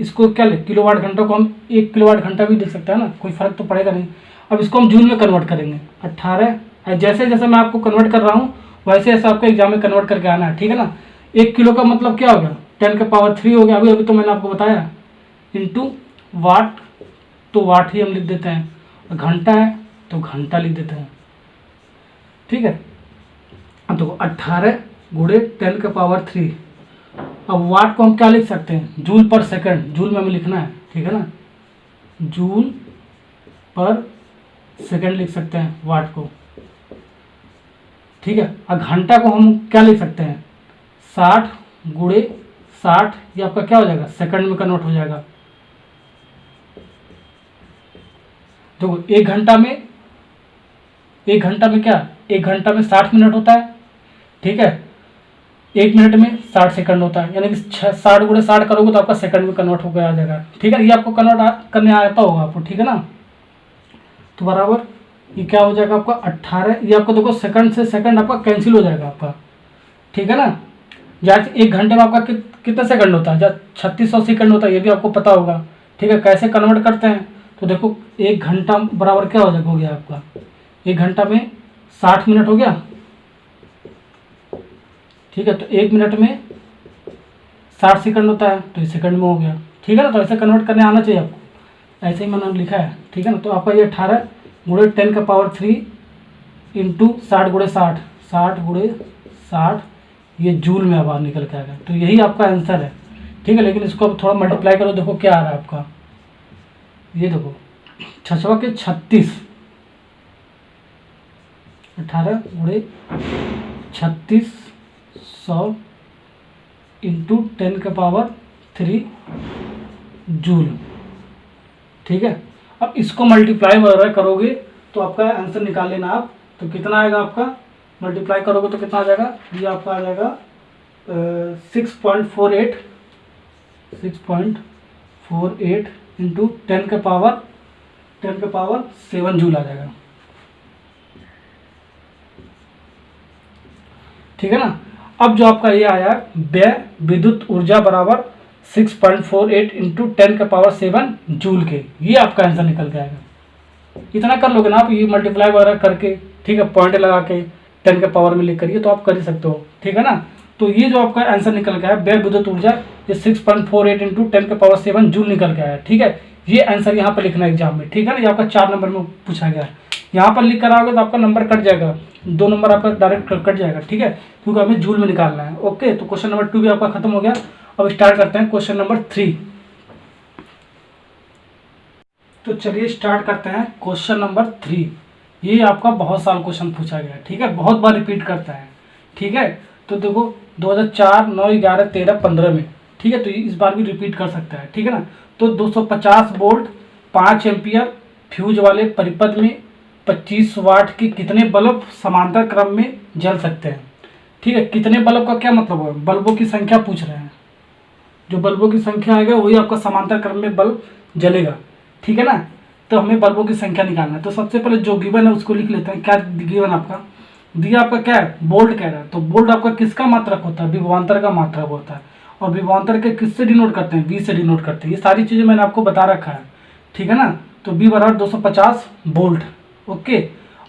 इसको क्या ले, किलोवाट घंटा को हम 1 किलोवाट घंटा भी देख सकते हैं ना, कोई फर्क तो पड़ेगा नहीं। अब इसको हम जूल में कन्वर्ट करेंगे। 18 जैसे जैसे मैं आपको कन्वर्ट कर रहा हूँ वैसे ऐसे आपको एग्जाम में कन्वर्ट करके आना है, ठीक है ना। 1 किलो का मतलब क्या हो गया, 10⁻³ हो गया, अभी अभी तो मैंने आपको बताया, इंटू वाट, तो वाट ही हम लिख देते हैं, और घंटा है तो घंटा लिख देते हैं, ठीक है। तो 18 गुणे 10⁻³। अब वाट को हम क्या लिख सकते हैं, जूल पर सेकंड, जूल में हमें लिखना है, ठीक है ना, जूल पर सेकंड लिख सकते हैं वाट को, ठीक है। और घंटा को हम क्या लिख सकते हैं, 60 गुणे 60, ये आपका क्या हो जाएगा, सेकंड में कन्वर्ट हो जाएगा। देखो एक घंटा में क्या, 1 घंटा में 60 मिनट होता है, ठीक है। 1 मिनट में 60 सेकंड होता है, यानी कि 60 गुणे 60 करोगे तो आपका सेकंड में कन्वर्ट होकर आ जाएगा, ठीक है। ये आपको कन्वर्ट करने आता होगा आपको, ठीक है ना। तो बराबर ये क्या हो जाएगा आपका 18, ये आपको देखो सेकंड से सेकंड आपका कैंसिल हो जाएगा आपका, ठीक है ना। जहाँ 1 घंटे में आपका कितना सेकंड होता है, जहाँ 3600 सेकंड होता है, ये भी आपको पता होगा, ठीक है। कैसे कन्वर्ट करते हैं, तो देखो 1 घंटा बराबर क्या हो गया आपका, 1 घंटा में 60 मिनट हो गया, ठीक है। तो 1 मिनट में 60 सेकंड होता है, तो इस सेकंड में हो गया, ठीक है ना। तो ऐसे कन्वर्ट करने आना चाहिए आपको, ऐसे ही मैंने लिखा है, ठीक है ना। तो आपका ये 18 गुणे 10⁻³ इंटू 60 गुणे 60, 60 गुणे 60, ये जूल में अब निकल के आएगा। तो यही आपका आंसर है, ठीक है। लेकिन इसको अब थोड़ा मल्टीप्लाई करो, देखो क्या आ रहा है आपका, ये देखो 6 के 36, 18 गुणे 3600 इंटू 10⁻³ जूल, ठीक है। अब इसको मल्टीप्लाई वगैरह करोगे तो आपका आंसर निकाल लेना आप, तो कितना आएगा आपका, मल्टीप्लाई करोगे तो कितना आ जाएगा, ये आपका आ जाएगा 6.48 इंटू 10⁻7 जूल आ जाएगा, ठीक है ना। अब जो आपका ये आया व्यय विद्युत ऊर्जा बराबर 6.48 इंटू 10⁻7 जूल के, ये आपका आंसर निकल के आएगा। इतना कर लोगे ना आप, ये मल्टीप्लाई वगैरह करके, ठीक है, पॉइंट लगा के 10 के पावर में लिख करिए तो आप कर ही सकते हो, ठीक है ना। तो ये जो आपका आंसर निकल गया है व्यय विद्युत ऊर्जा, ये 6.48 इंटू 10⁻7 जूल निकल के आया, ठीक है। ये आंसर यहाँ पर लिखना है एग्जाम में, ठीक है ना। ये आपका 4 नंबर में पूछा गया है, यहाँ पर लिख कर आओगे तो आपका नंबर कट जाएगा, 2 नंबर आपका डायरेक्ट कट जाएगा, ठीक है, क्योंकि हमें जूल में निकालना है। ओके, तो क्वेश्चन नंबर 2 भी आपका खत्म हो गया। अब स्टार्ट करते हैं क्वेश्चन नंबर 3। तो चलिए स्टार्ट करते हैं क्वेश्चन नंबर 3। ये आपका बहुत साल क्वेश्चन पूछा गया है, ठीक है, बहुत बार रिपीट करता है, ठीक है। तो देखो 2004, 9, 11, 13, 15 में, ठीक है, तो इस बार भी रिपीट कर सकता है, ठीक है ना। तो 250 वोल्ट 5 एम्पियर फ्यूज वाले परिपथ में 25 वाट के कितने बल्ब समांतर क्रम में जल सकते हैं, ठीक है। कितने बल्ब का क्या मतलब है, बल्बों की संख्या पूछ रहे हैं, जो बल्बों की संख्या आएगा वही आपका समांतर क्रम में बल्ब जलेगा, ठीक है ना। तो हमें बल्बों की संख्या निकालना है। तो सबसे पहले जो गिवन है उसको लिख लेते हैं। क्या गिवन आपका दिया, आपका क्या है, बोल्ट कह रहा है। तो बोल्ट आपका किसका मात्रक होता है, विभवांतर का मात्रक होता है। और विभवांतर के किससे डिनोट करते हैं, वी से डिनोट करते हैं। ये सारी चीज़ें मैंने आपको बता रखा है, ठीक है ना। तो बी बराबर 250 वोल्ट, ओके।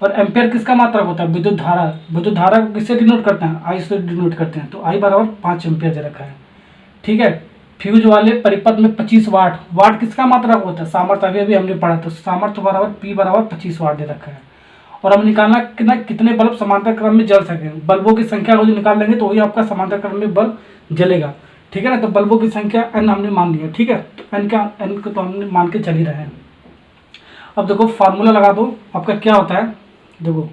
और एम्पेयर किसका मात्रक होता है, विद्युत धारा। विद्युत धारा को किससे डिनोट करते हैं, आई से डिनोट करते हैं। तो आई बराबर 5 एम्पेयर दे रखा है, ठीक है। फ्यूज वाले परिपथ में 25 वाट, वाट किसका मात्रक होता है, सामर्थ्य, अभी हमने पढ़ा। तो सामर्थ्य बराबर पी बराबर 25 वाट दे रखा है। और हम निकालना कितने बल्ब समांतर क्रम में जल सके, बल्बों की संख्या को जो निकाल लेंगे तो वही आपका समांतर क्रम में बल्ब जलेगा, ठीक है ना। तो बल्बों की संख्या n हमने मान लिया, ठीक है। तो n को तो हमने मान के चल ही रहे हैं। अब देखो फार्मूला लगा दो, आपका क्या होता है, देखो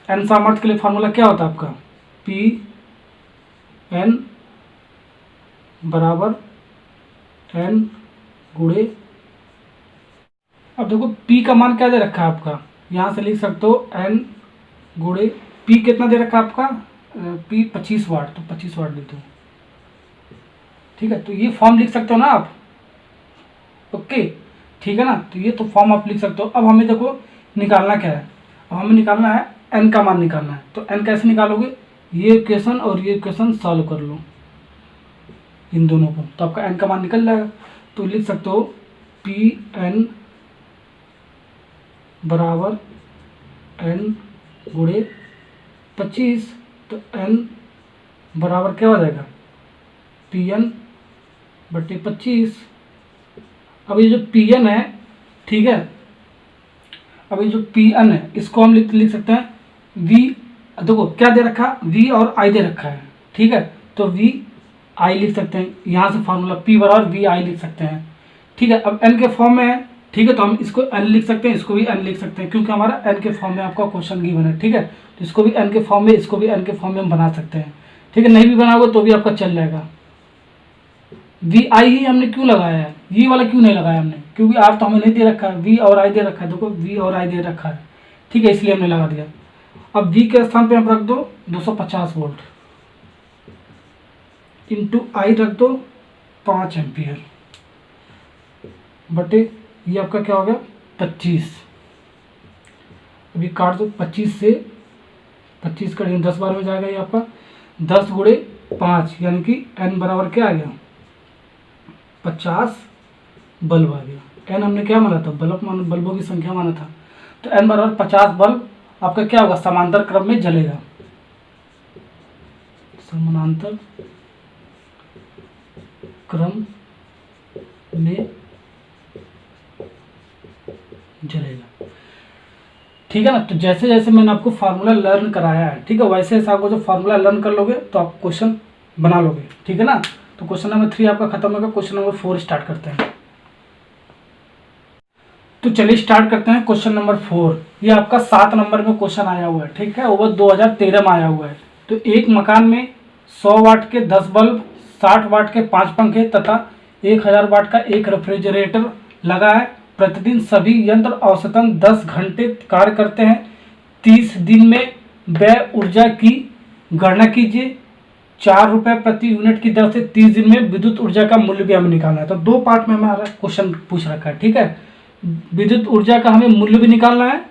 n सामर्थ्य के लिए फार्मूला क्या होता है आपका, पी n बराबर n गुणे, अब देखो p का मान क्या दे रखा है आपका, यहाँ से लिख सकते हो n गुणे p कितना दे रखा है आपका, p 25 वाट, तो 25 वाट लिख दो, ठीक है। तो ये फॉर्म लिख सकते हो ना आप, ओके। ठीक है ना। तो ये तो फॉर्म आप लिख सकते हो। अब हमें देखो निकालना क्या है, अब हमें निकालना है n का मान निकालना है। तो n कैसे निकालोगे, ये इक्वेशन और ये इक्वेशन सॉल्व कर लो इन दोनों को, तो आपका n का मान निकल जाएगा। तो लिख सकते हो पी एन बराबर n गुणे 25। तो n बराबर क्या हो जाएगा, पी एन बटे 25। अब ये जो पी एन है, ठीक है, अब ये जो पी एन है इसको हम लिख सकते हैं वी, देखो क्या दे रखा, वी और आई दे रखा है, ठीक है। तो वी आई लिख सकते हैं, यहाँ से फॉर्मूला पी बराबर वी आई लिख सकते हैं, ठीक है। अब एन के फॉर्म में है, ठीक है, तो हम इसको एन लिख सकते हैं, इसको भी एन लिख सकते हैं, क्योंकि हमारा एन के फॉर्म में आपका क्वेश्चन गिवन है, ठीक है। तो इसको भी एन के फॉर्म में, इसको भी एन के फॉर्म में हम बना सकते हैं, ठीक है। नहीं भी बनाओगे तो भी आपका चल जाएगा। वी आई ही हमने क्यों लगाया है, ये वाला क्यों नहीं लगाया हमने, क्योंकि आर तो हमें नहीं दे रखा है, वी और आई दे रखा है, देखो वी और आई दे रखा है, ठीक है, इसलिए हमने लगा दिया। अब वी के स्थान पे हम रख दो 250 वोल्ट इंटू आई रख दो 5 एम्पियर बटे ये आपका क्या हो गया 25। अभी काट दो 25 से 25 का 10 बार में जाएगा, ये आपका 10 गुणे 5 यानी कि n बराबर क्या आ गया 50 बल्ब आ गया। n हमने क्या माना था, बल्बों की संख्या माना था। तो n बराबर 50 बल्ब आपका क्या होगा, समांतर क्रम में जलेगा, समानांतर क्रम में जलेगा, ठीक है ना। तो जैसे जैसे मैंने आपको फार्मूला लर्न कराया है, ठीक है, वैसे वैसे आपको जो फार्मूला लर्न कर लोगे तो आप क्वेश्चन बना लोगे, ठीक है ना। तो क्वेश्चन नंबर 3 आपका खत्म होगा, क्वेश्चन नंबर 4 स्टार्ट करते हैं। तो चलिए स्टार्ट करते हैं क्वेश्चन नंबर 4। ये आपका 7 नंबर में क्वेश्चन आया हुआ है, ठीक है, वो 2013 में आया हुआ है। तो एक मकान में 100 वाट के 10 बल्ब, 60 वाट के 5 पंखे तथा 1000 वाट का एक रेफ्रिजरेटर लगा है। प्रतिदिन सभी यंत्र औसतन 10 घंटे कार्य करते हैं। 30 दिन में व्यय ऊर्जा की गणना कीजिए। 4 रुपये प्रति यूनिट की दर से 30 दिन में विद्युत ऊर्जा का मूल्य भी हमें निकालना है। तो 2 पार्ट में हमारा क्वेश्चन पूछ रखा है, ठीक है। विद्युत ऊर्जा का हमें मूल्य भी निकालना है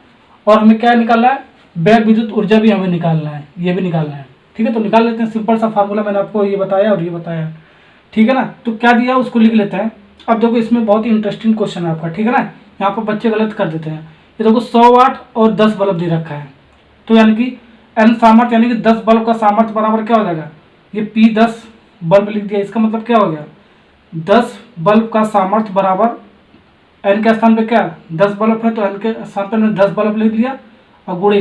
और हमें क्या निकालना है, व्यय विद्युत ऊर्जा भी हमें निकालना है, ये भी निकालना है, ठीक है। तो निकाल लेते हैं, सिंपल सा फार्मूला मैंने आपको ये बताया और ये बताया, ठीक है ना। तो क्या दिया उसको लिख लेते हैं। अब देखो इसमें बहुत ही इंटरेस्टिंग क्वेश्चन है आपका, ठीक है ना। यहाँ पर बच्चे गलत कर देते हैं। ये देखो 100 वाट और 10 बल्ब दे रखा है, तो यानी कि एन सामर्थ्य यानी कि 10 बल्ब का सामर्थ्य बराबर क्या हो जाएगा, ये पी 10 बल्ब लिख दिया। इसका मतलब क्या हो गया, 10 बल्ब का सामर्थ्य बराबर एन के स्थान पे क्या 10 बल्ब है, तो एन के स्थान पे मैंने 10 बल्ब लिख लिया और गुणे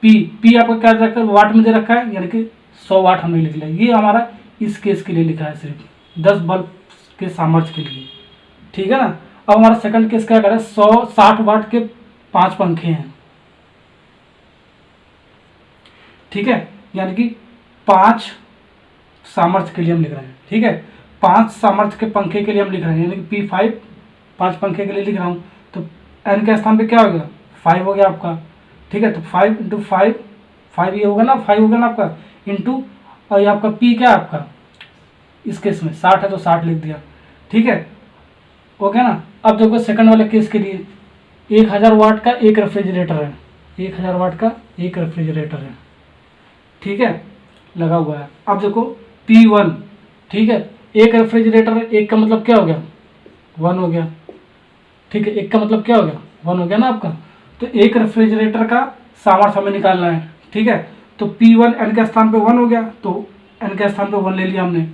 पी आपका क्या रखा है, वाट में दे रखा है, यानी कि 100 वाट हमने लिख लिया। ये हमारा इस केस के लिए लिखा है, सिर्फ 10 बल्ब के सामर्थ्य के लिए, ठीक है ना। अब हमारा सेकंड केस क्या करें, 160 वाट के 5 पंखे हैं, ठीक है, यानी कि 5 सामर्थ्य के लिए हम लिख रहे हैं, ठीक है। 5 सामर्थ्य के पंखे के लिए हम लिख रहे हैं, यानी कि P5 5 पंखे के लिए लिख रहा हूँ। तो n के स्थान पे क्या हो गया 5 हो गया आपका, ठीक है। तो 5 इंटू 5 ये होगा ना, 5 होगा ना आपका, इंटू और ये आपका P क्या है आपका, इस केस में 60 है तो 60 लिख दिया, ठीक है, हो गया ना। अब देखो सेकंड वाले केस के लिए 1000 वाट का एक रेफ्रिजरेटर है, 1000 वाट का एक रेफ्रिजरेटर है, ठीक है, लगा हुआ है। अब देखो P1, ठीक है, एक रेफ्रिजरेटर है, एक का मतलब क्या हो गया 1 हो गया, ठीक है, एक का मतलब क्या हो गया 1 हो गया ना आपका। तो एक रेफ्रिजरेटर का सामर्थ्य हमें निकालना है, ठीक है। तो P1 n के स्थान पे 1 हो गया, तो n के स्थान पे 1 ले लिया हमने।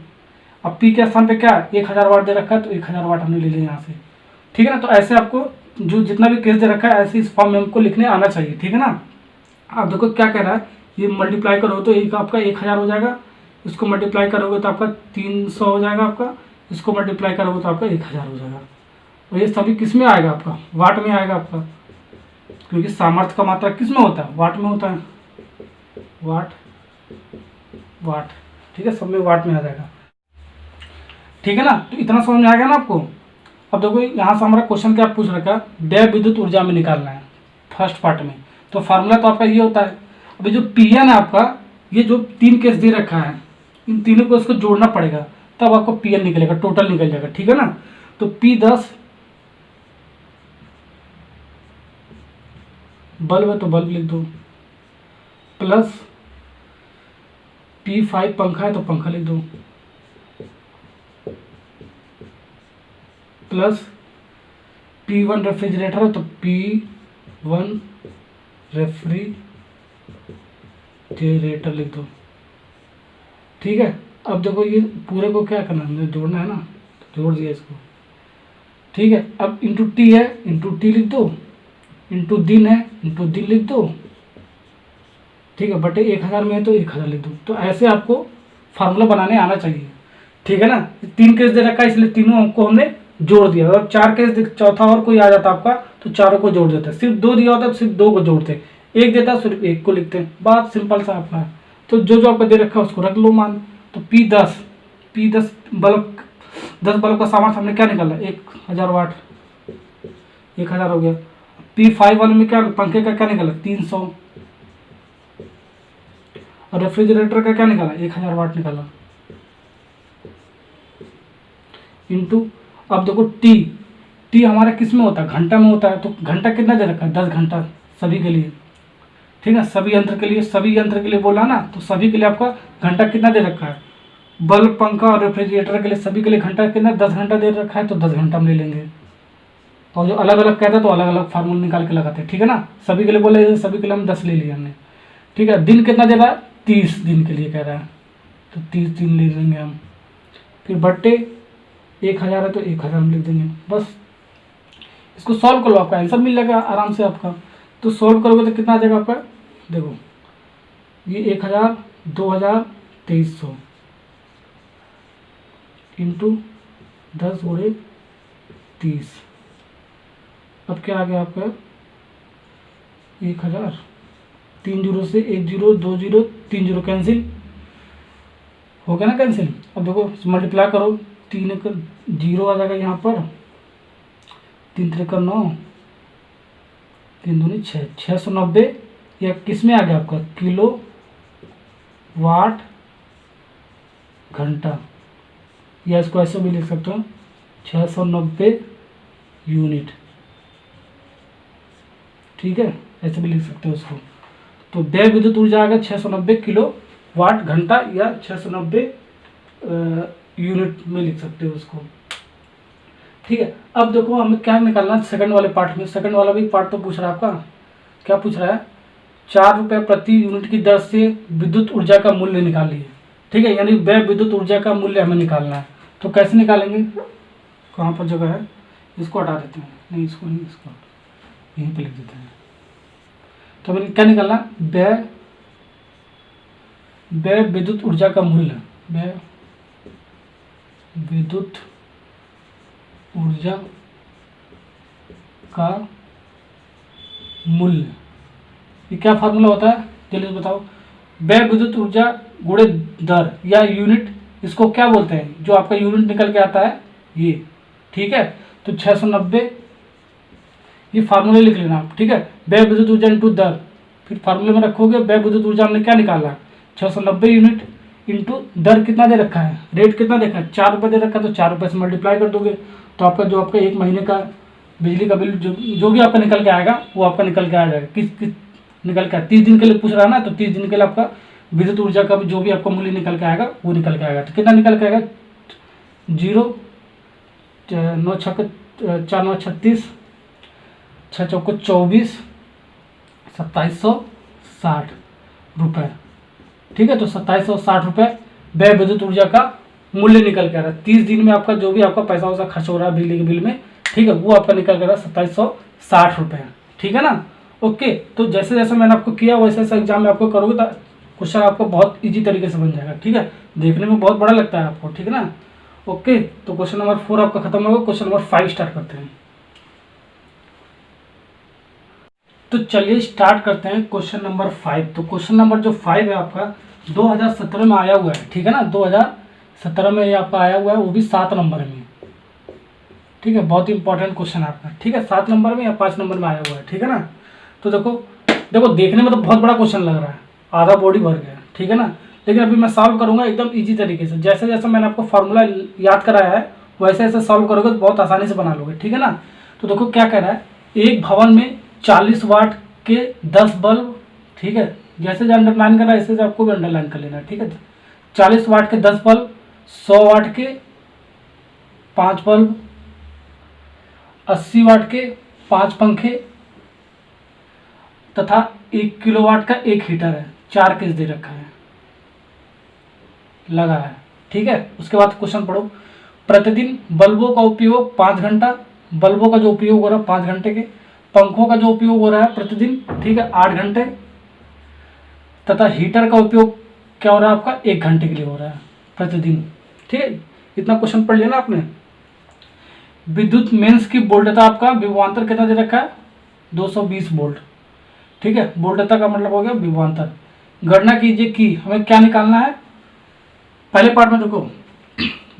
अब P के स्थान पे क्या 1000 वाट दे रखा है, तो 1000 वाट हमने ले लिया यहाँ से, ठीक है ना। तो ऐसे आपको जो जितना भी केस दे रखा है ऐसे इस फॉर्म में हमको लिखने आना चाहिए, ठीक है ना। अब देखो क्या कह रहा है, ये मल्टीप्लाई करो तो एक आपका 1000 हो जाएगा, इसको मल्टीप्लाई करोगे तो आपका 300 हो जाएगा आपका, इसको मल्टीप्लाई करोगे तो आपका 1000 हो जाएगा। और ये सभी किस में आएगा आपका, वाट में आएगा आपका, क्योंकि सामर्थ्य का मात्रा किस में होता है, वाट में होता है, वाट, ठीक है, सब में वाट में आ जाएगा, ठीक है ना। तो इतना समझ में आ गया ना आपको। अब देखो यहाँ से हमारा क्वेश्चन क्या पूछ रखा है, व्यय विद्युत ऊर्जा में निकालना है फर्स्ट पार्ट में। तो फार्मूला तो आपका ये होता है। अभी जो Pn है आपका, ये जो 3 केस दे रखा है, इन तीनों को इसको जोड़ना पड़ेगा, तब आपको Pn निकलेगा, टोटल निकल जाएगा, ठीक है ना। तो P10 बल्ब है तो बल्ब लिख दो, प्लस P5 पंखा है तो पंखा लिख दो, प्लस P1 रेफ्रिजरेटर है तो P1 रेफ्रिजरेटर लिख दो। ठीक है, अब देखो ये पूरे को क्या करना है, मुझे जोड़ना है ना, तो जोड़ दिया इसको। ठीक है, अब इंटू टी है, इंटू टी लिख दो, इंटू दिन है, इंटू दिन लिख दो। ठीक है, बटे 1000 में है तो 1000 लिख दो। तो ऐसे आपको फार्मूला बनाने आना चाहिए। ठीक है ना, 3 केस दे रखा है इसलिए तीनों को हमने जोड़ दिया। अगर 4 केस चौथा और कोई आ जाता आपका तो चारों को जोड़ देते। सिर्फ 2 दिया होता तो सिर्फ 2 को जोड़ते, 1 देता सिर्फ 1 को लिखते। बात सिंपल सा आपका है। तो जो जो आपका दे रखा है उसको रख लो मान। तो P10 बल्ब, 10 बल्ब का सामर्थ्य हमने क्या निकाला, 1000 वाट, 1000 हो गया। P5 वाले में क्या, पंखे का क्या निकाला, 300, और रेफ्रिजरेटर का क्या निकाला, 1000 वाट निकाला, इंटू। अब देखो टी हमारा किस में होता है, घंटा में होता है। तो घंटा कितना दे रखा है, 10 घंटा सभी के लिए। ठीक है, सभी यंत्र के लिए बोला ना, तो सभी के लिए आपका घंटा कितना दे रखा है, बल्ब पंखा और रेफ्रिजरेटर के लिए सभी के लिए घंटा कितना, 10 घंटा दे रखा है, तो 10 घंटा हम ले लेंगे। और जो अलग अलग कहते हैं तो अलग अलग फार्मूला निकाल के लगाते हैं। ठीक है ना, सभी के लिए बोले, सभी के लिए हम 10 ले लिया हमने। ठीक है, दिन कितना दे रहा है, 30 दिन के लिए कह रहा है, तो 30 दिन ले लेंगे हम। फिर बट्टे 1000 है तो 1000 हम लिख देंगे। बस इसको सॉल्व कर लो, आपका आंसर मिल जाएगा आराम से आपका। तो सॉल्व करोगे तो कितना आ जाएगा आपका, देखो ये 1000, 2000, 2300 इंटू 10 गुणे 30। अब क्या आ गया आपका, 1000, 3 जीरो से 1 जीरो, 2 जीरो, 3 जीरो कैंसिल हो गया ना, कैंसिल। अब देखो मल्टीप्लाई करो, 3 का 0 आ जाएगा यहाँ पर, 3 3 का 9, 3 दूनी 6, 690। या किस में आ गया आपका, किलो वाट घंटा, या इसको ऐसे भी लिख सकते हो, 690 यूनिट। ठीक है, ऐसे भी लिख सकते हो उसको। तो व्यय विद्युत ऊर्जा आ गया 690 किलो वाट घंटा, या 690 यूनिट में लिख सकते हो उसको। ठीक है, अब देखो हमें क्या निकालना है सेकंड वाले पार्ट में। सेकंड वाला भी पार्ट तो पूछ रहा है आपका, क्या पूछ रहा है, 4 रुपये प्रति यूनिट की दर से विद्युत ऊर्जा का मूल्य निकालिए। ठीक है, यानी व्यय विद्युत ऊर्जा का मूल्य हमें निकालना है। तो कैसे निकालेंगे, कहाँ पर जगह है, इसको हटा देते हैं, नहीं इसको नहीं, इसको यहीं पे लिख देते हैं। तो हमें क्या निकालना, व्यय विद्युत ऊर्जा का मूल्य, व्यय विद्युत ऊर्जा का मूल्य। ये क्या फार्मूला होता है, जल्दी बताओ। व्यय विद्युत ऊर्जा गुणे दर या यूनिट, इसको क्या बोलते हैं, जो आपका यूनिट निकल के आता है ये। ठीक है, तो 690 ये फार्मूले लिख लेना आप। ठीक है, व्यय विद्युत ऊर्जा इंटू दर, फिर फार्मूले में रखोगे व्यय विद्युत ऊर्जा हमने क्या निकाला, 690 यूनिट इंटू दर कितना दे रखा है, रेट कितना देखा है, 4 रुपये दे रखा है, तो 4 रुपये से मल्टीप्लाई कर दोगे तो आपका जो आपका 1 महीने का बिजली का बिल जो भी आपका निकल के आएगा वो आपका निकल के आ जाएगा। किस निकल के 30 दिन के लिए पूछ रहा है ना, तो 30 दिन के लिए आपका विद्युत ऊर्जा का जो भी आपका मूल्य निकल के आएगा वो निकल के आएगा। तो कितना निकल के आएगा, 0 9 6 4 9 36, 6 चौको 24, 2760 रुपये। ठीक है, तो 2760 रुपये व्यय विद्युत ऊर्जा का मूल्य निकल के आ रहा है। 30 दिन में आपका जो भी आपका पैसा वैसा खर्च हो रहा है बिजली के बिल में, ठीक है, वो आपका निकल के आ रहा है 2760 रुपये। ठीक है ना, ओके। तो जैसे जैसे मैंने आपको किया वैसे वैसे एग्जाम में आपको करोगे तो क्वेश्चन आपको बहुत इजी तरीके से बन जाएगा। ठीक है, देखने में बहुत बड़ा लगता है आपको। ठीक है ना, ओके। तो क्वेश्चन नंबर 4 आपका खत्म होगा, क्वेश्चन नंबर 5 स्टार्ट करते हैं। तो चलिए स्टार्ट करते हैं क्वेश्चन नंबर 5। तो क्वेश्चन नंबर जो 5 है आपका 2017 में आया हुआ है। ठीक है ना, 2017 में ये आपका आया हुआ है, वो भी 7 नंबर में। ठीक है, बहुत ही इंपॉर्टेंट क्वेश्चन है आपका। ठीक है, 7 नंबर में या 5 नंबर में आया हुआ है। ठीक है ना, तो देखो देखने में तो बहुत बड़ा क्वेश्चन लग रहा है, आधा बॉडी भर गया। ठीक है ना, लेकिन अभी मैं सॉल्व करूंगा एकदम इजी तरीके से। जैसे जैसे मैंने आपको फार्मूला याद कराया है वैसे ऐसे सॉल्व करोगे तो बहुत आसानी से बना लोगे। ठीक है ना, तो देखो क्या कह रहा है, एक भवन में 40 वाट के 10 बल्ब, ठीक है, जैसे अंडरलाइन करना है ऐसे से आपको भी अंडरलाइन कर लेना है, ठीक है। 40 वाट के 10 बल्ब, 100 वाट के 5 बल्ब, 80 वाट के 5 पंखे तथा 1 किलोवाट का 1 हीटर है। 4 केस दे रखा है, लगा है, ठीक है। उसके बाद क्वेश्चन पढ़ो। प्रतिदिन बल्बों का उपयोग 5 घंटा, बल्बों का जो उपयोग हो रहा है 5 घंटे के, पंखों का जो उपयोग हो रहा है प्रतिदिन, ठीक है, 8 घंटे तथा हीटर का उपयोग क्या हो रहा है आपका 1 घंटे के लिए हो रहा है प्रतिदिन, ठीक है। इतना क्वेश्चन पढ़ लिया ना आपने। विद्युत मेंस की वोल्टता आपका विभवांतर कितना दे रखा है 220 वोल्ट, ठीक है। वोल्टता का मतलब हो गया विभवांतर। गणना कीजिए कि हमें क्या निकालना है। पहले पार्ट में देखो,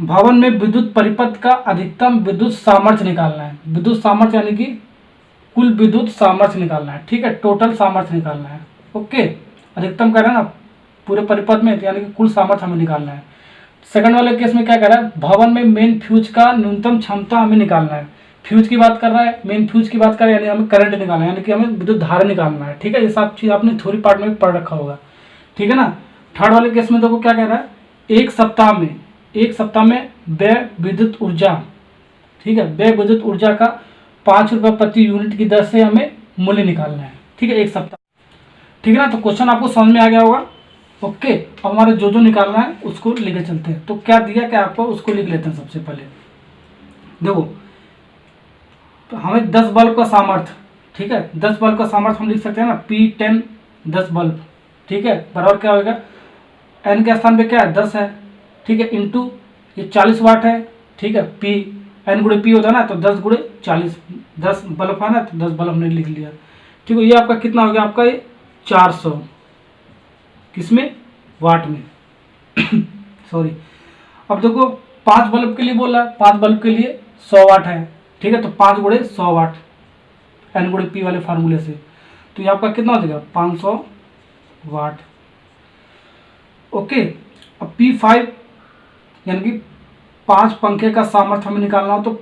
भवन में विद्युत परिपथ का अधिकतम विद्युत सामर्थ्य निकालना है। विद्युत सामर्थ्य यानी कि कुल विद्युत सामर्थ्य निकालना है, ठीक है, टोटल सामर्थ्य निकालना है। ओके, अधिकतम कर रहे हैं ना पूरे परिपथ में, यानी कि कुल सामर्थ्य हमें निकालना है। सेकंड वाले केस में क्या कर रहा है, भवन में मेन फ्यूज का न्यूनतम क्षमता हमें निकालना है। फ्यूज की बात कर रहा है, मेन फ्यूज की बात कर रहा है, यानी हमें करंट निकालना है, यानी कि हमें विद्युत धारा निकालना है, ठीक है। ये सब चीज आपने थ्योरी पार्ट में पढ़ रखा होगा, ठीक है ना। थर्ड वाले केस में देखो क्या कह रहा है, एक सप्ताह में व्यय विद्युत ऊर्जा, ठीक है, व्यय विद्युत ऊर्जा का 5 रुपये प्रति यूनिट की दर से हमें मूल्य निकालना है, ठीक है, एक सप्ताह, ठीक है ना। तो क्वेश्चन आपको समझ में आ गया होगा। ओके, अब हमारे जो जो निकालना है उसको लेके चलते हैं। तो क्या दिया क्या आपको, उसको लिख लेते हैं। सबसे पहले देखो, तो हमें 10 बल्ब का सामर्थ्य, ठीक है, 10 बल्ब का सामर्थ्य हम लिख सकते हैं ना, P10 10 बल्ब, ठीक है, बराबर क्या होगा, एन के स्थान पे क्या है 10 है, ठीक है, इंटू ये 40 वाट है, ठीक है, P एन गुणे P होता है ना, तो 10 गुणे 40, 10 बल्ब है ना, तो 10 बल्ब हमने लिख लिया, ठीक है। ये आपका कितना हो गया, आपका ये 400 किसमें, वाट में सॉरी। अब देखो 5 बल्ब के लिए बोला, 5 बल्ब के लिए 100 वाट है, ठीक है, तो 5 गुणे 100 वाट एन गुणे P वाले फार्मूले से, तो ये आपका कितना हो जाएगा 500 वाट। ओके, अब P5 यानी कि 5 पंखे का सामर्थ्य हमें निकालना हो, तो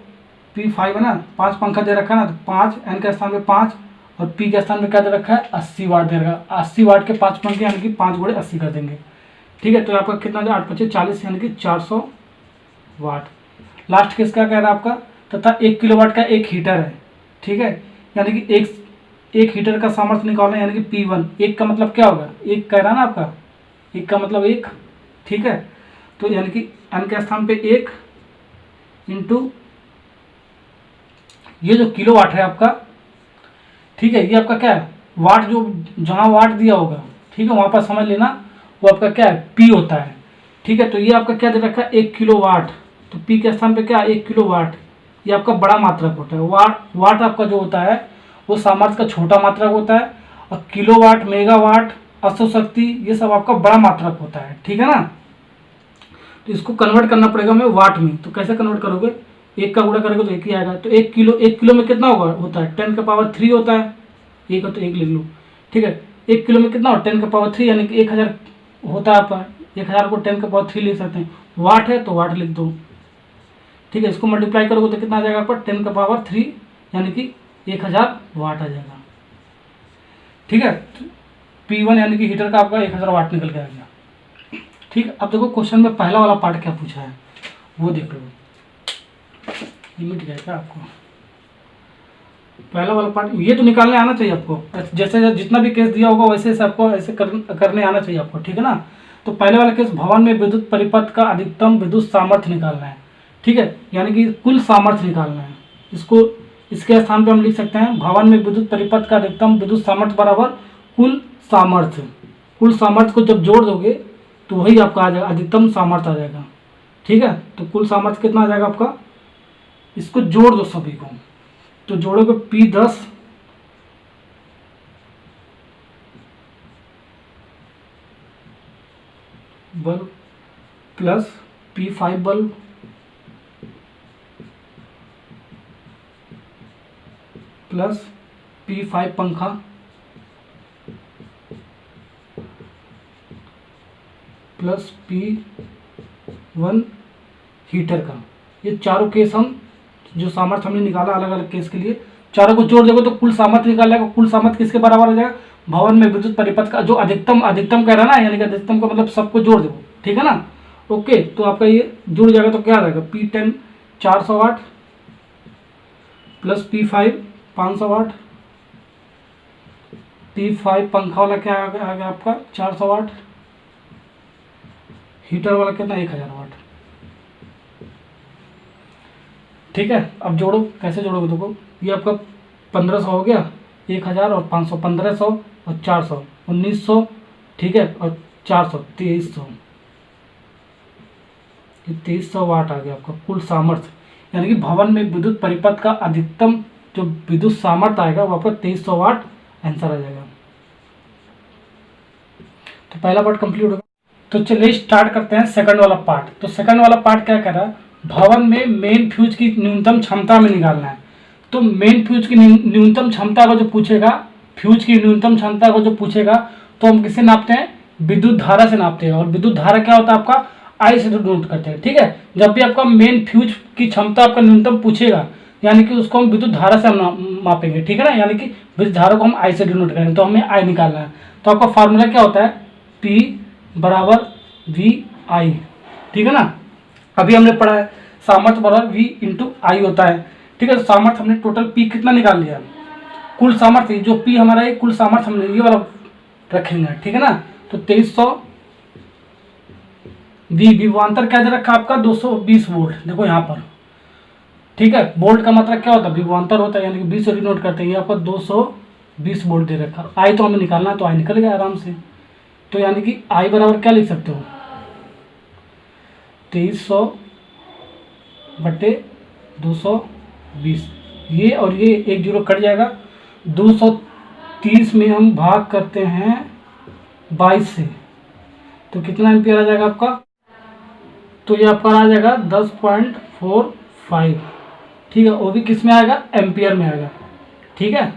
P5 है ना, 5 पंखा दे रखा है ना, तो 5 एन के स्थान पे 5 और P के स्थान पे क्या दे रखा है 80 वाट दे रखा है। 80 वाट के 5 पंखे यानी कि 5 गुणे 80 कर देंगे, ठीक है। तो आपका कितना हो 8 × 40 यानी कि 400 वाट। लास्ट केस क्या कह रहा है आपका, तथा 1 किलोवाट का 1 हीटर है, ठीक है, यानी कि एक हीटर का सामर्थ्य निकालना है, यानी कि P1। एक का मतलब क्या होगा, एक कह रहा है ना आपका, एक का मतलब एक, ठीक है, तो यानी कि एन के स्थान पे 1 इंटू ये जो किलोवाट है आपका, ठीक है, ये आपका क्या है वाट, जो जहाँ वाट दिया होगा, ठीक है, वहाँ पर समझ लेना वो आपका क्या है P होता है, ठीक है। तो ये आपका क्या दे रखा है 1 किलो वाट, तो P के स्थान पे क्या 1 किलो वाट, ये आपका बड़ा मात्रक होता है। वाट आपका जो होता है वो सामर्थ्य का छोटा मात्रक होता है, और किलोवाट, मेगावाट, अश्व शक्ति, ये सब आपका बड़ा मात्रक होता है, ठीक है ना। तो इसको कन्वर्ट करना पड़ेगा हमें वाट में। तो कैसे कन्वर्ट करोगे, 1 का गुणा करोगे तो 1 ही आएगा। तो 1 किलो में कितना होता है 10⁻³ होता है, एक है तो 1 लिख लो, ठीक है। 1 किलो में कितना हो 10⁻³ यानी कि 1000 होता है आपका, 1000 को 10⁻³ लिख सकते हैं। वाट है तो वाट लिख दो, ठीक है। इसको मल्टीप्लाई करोगे तो कितना आ जाएगा आपका 10⁻³ यानी कि 1000 वाट आ जाएगा, ठीक है। P1 यानी कि हीटर का आपका 1000 वाट निकल के आ गया, ठीक। अब देखो क्वेश्चन में पहला वाला पार्ट क्या पूछा है वो देख लो, लिमिट क्या है क्या आपको, पहला वाला पार्ट ये तो निकालने आना चाहिए आपको, जैसे जितना भी केस दिया होगा वैसे से आपको ऐसे करने आना चाहिए आपको, ठीक है ना। तो पहले वाला केस, भवन में विद्युत परिपथ का अधिकतम विद्युत सामर्थ्य निकालना है, ठीक है, यानी कि कुल सामर्थ्य निकालना है। इसको इसके स्थान पे हम लिख सकते हैं भवन में विद्युत परिपथ का अधिकतम विद्युत सामर्थ्य बराबर कुल सामर्थ्य। कुल सामर्थ्य को जब जोड़ दोगे तो वही आपका आ जाएगा, अधिकतम सामर्थ्य आ जाएगा, ठीक है। तो कुल सामर्थ्य कितना आ जाएगा आपका, इसको जोड़ दो सभी को, तो जोड़ोगे P10 bulb plus P5 bulb plus P5 पंखा प्लस P1 हीटर का। ये चारों केस हम जो सामर्थ्य हमने निकाला अलग अलग केस के लिए, चारों को जोड़ दोगे तो कुल सामर्थ्य निकाल लेगा। कुल सामर्थ्य किसके बराबर हो जाएगा, भवन में विद्युत परिपथ का जो अधिकतम कह रहा है ना, यानी कि अधिकतम का मतलब सबको जोड़ दो, ठीक है ना। ओके, तो आपका ये जुड़ जाएगा तो क्या आ जाएगा, P10 400 वाट प्लस P5 500 वाट, P5 पंखा वाला क्या आ गया आपका 400 वाट, हीटर वाला कितना 1000 वाट। ठीक है, अब जोड़ो, कैसे जोड़ोगे देखो, ये आपका 1500 हो गया, 1000 और 500, 1500 और 400 1900, ठीक है, और 400 2300, ये 2300 वाट आ गया आपका कुल सामर्थ्य। यानी कि भवन में विद्युत परिपथ का अधिकतम जो विद्युत सामर्थ्य आएगा वो आपका 2300 वाट आंसर आ जाएगा। तो पहला पार्ट कंप्लीट हो गया। तो चलिए स्टार्ट करते हैं सेकंड वाला पार्ट। तो सेकंड वाला पार्ट क्या कह रहा है, भवन में मेन फ्यूज की न्यूनतम क्षमता में निकालना है। तो मेन फ्यूज की न्यूनतम क्षमता को जो पूछेगा, फ्यूज की न्यूनतम क्षमता को जो पूछेगा, तो हम किससे नापते हैं, विद्युत धारा से नापते हैं। और विद्युत धारा क्या होता है आपका, आई से डिनोट करते हैं। ठीक है, जब भी आपका मेन फ्यूज की क्षमता आपका न्यूनतम पूछेगा, यानी कि उसको हम विद्युत धारा से हम मापेंगे। ठीक है ना, यानी कि विद्युत धारा को हम आई से डिनोट करेंगे, तो हमें आई निकालना है। तो आपका फार्मूला क्या होता है, P बराबर वी आई। ठीक है ना, अभी हमने पढ़ा है सामर्थ्य बराबर V इंटू आई होता है। ठीक है, तो सामर्थ्य हमने टोटल P कितना निकाल लिया, कुल सामर्थ्य जो P हमारा है, कुल सामर्थ्य हमने ये वाला रखेंगे। ठीक है ना, तो 2300 विभवांतर क्या दे रखा आपका 220 वोल्ट, देखो यहाँ पर। ठीक है, वोल्ट का मतलब क्या होता है, विभवांतर होता है, यानी कि 20 से डिनोट करते हैं। ये आपका 220 वोल्ट दे रखा। आई तो हमें निकालना है, तो आई निकल गया आराम से। तो यानी कि आई बराबर क्या लिख सकते हो, 2300 बटे 220। ये और ये एक जीरो कट जाएगा। 230 में हम भाग करते हैं 22 से, तो कितना एम्पियर आ जाएगा आपका, तो ये आपका आ जाएगा 10.45। ठीक है, वो भी किस में आएगा, एम्पियर में आएगा। ठीक है,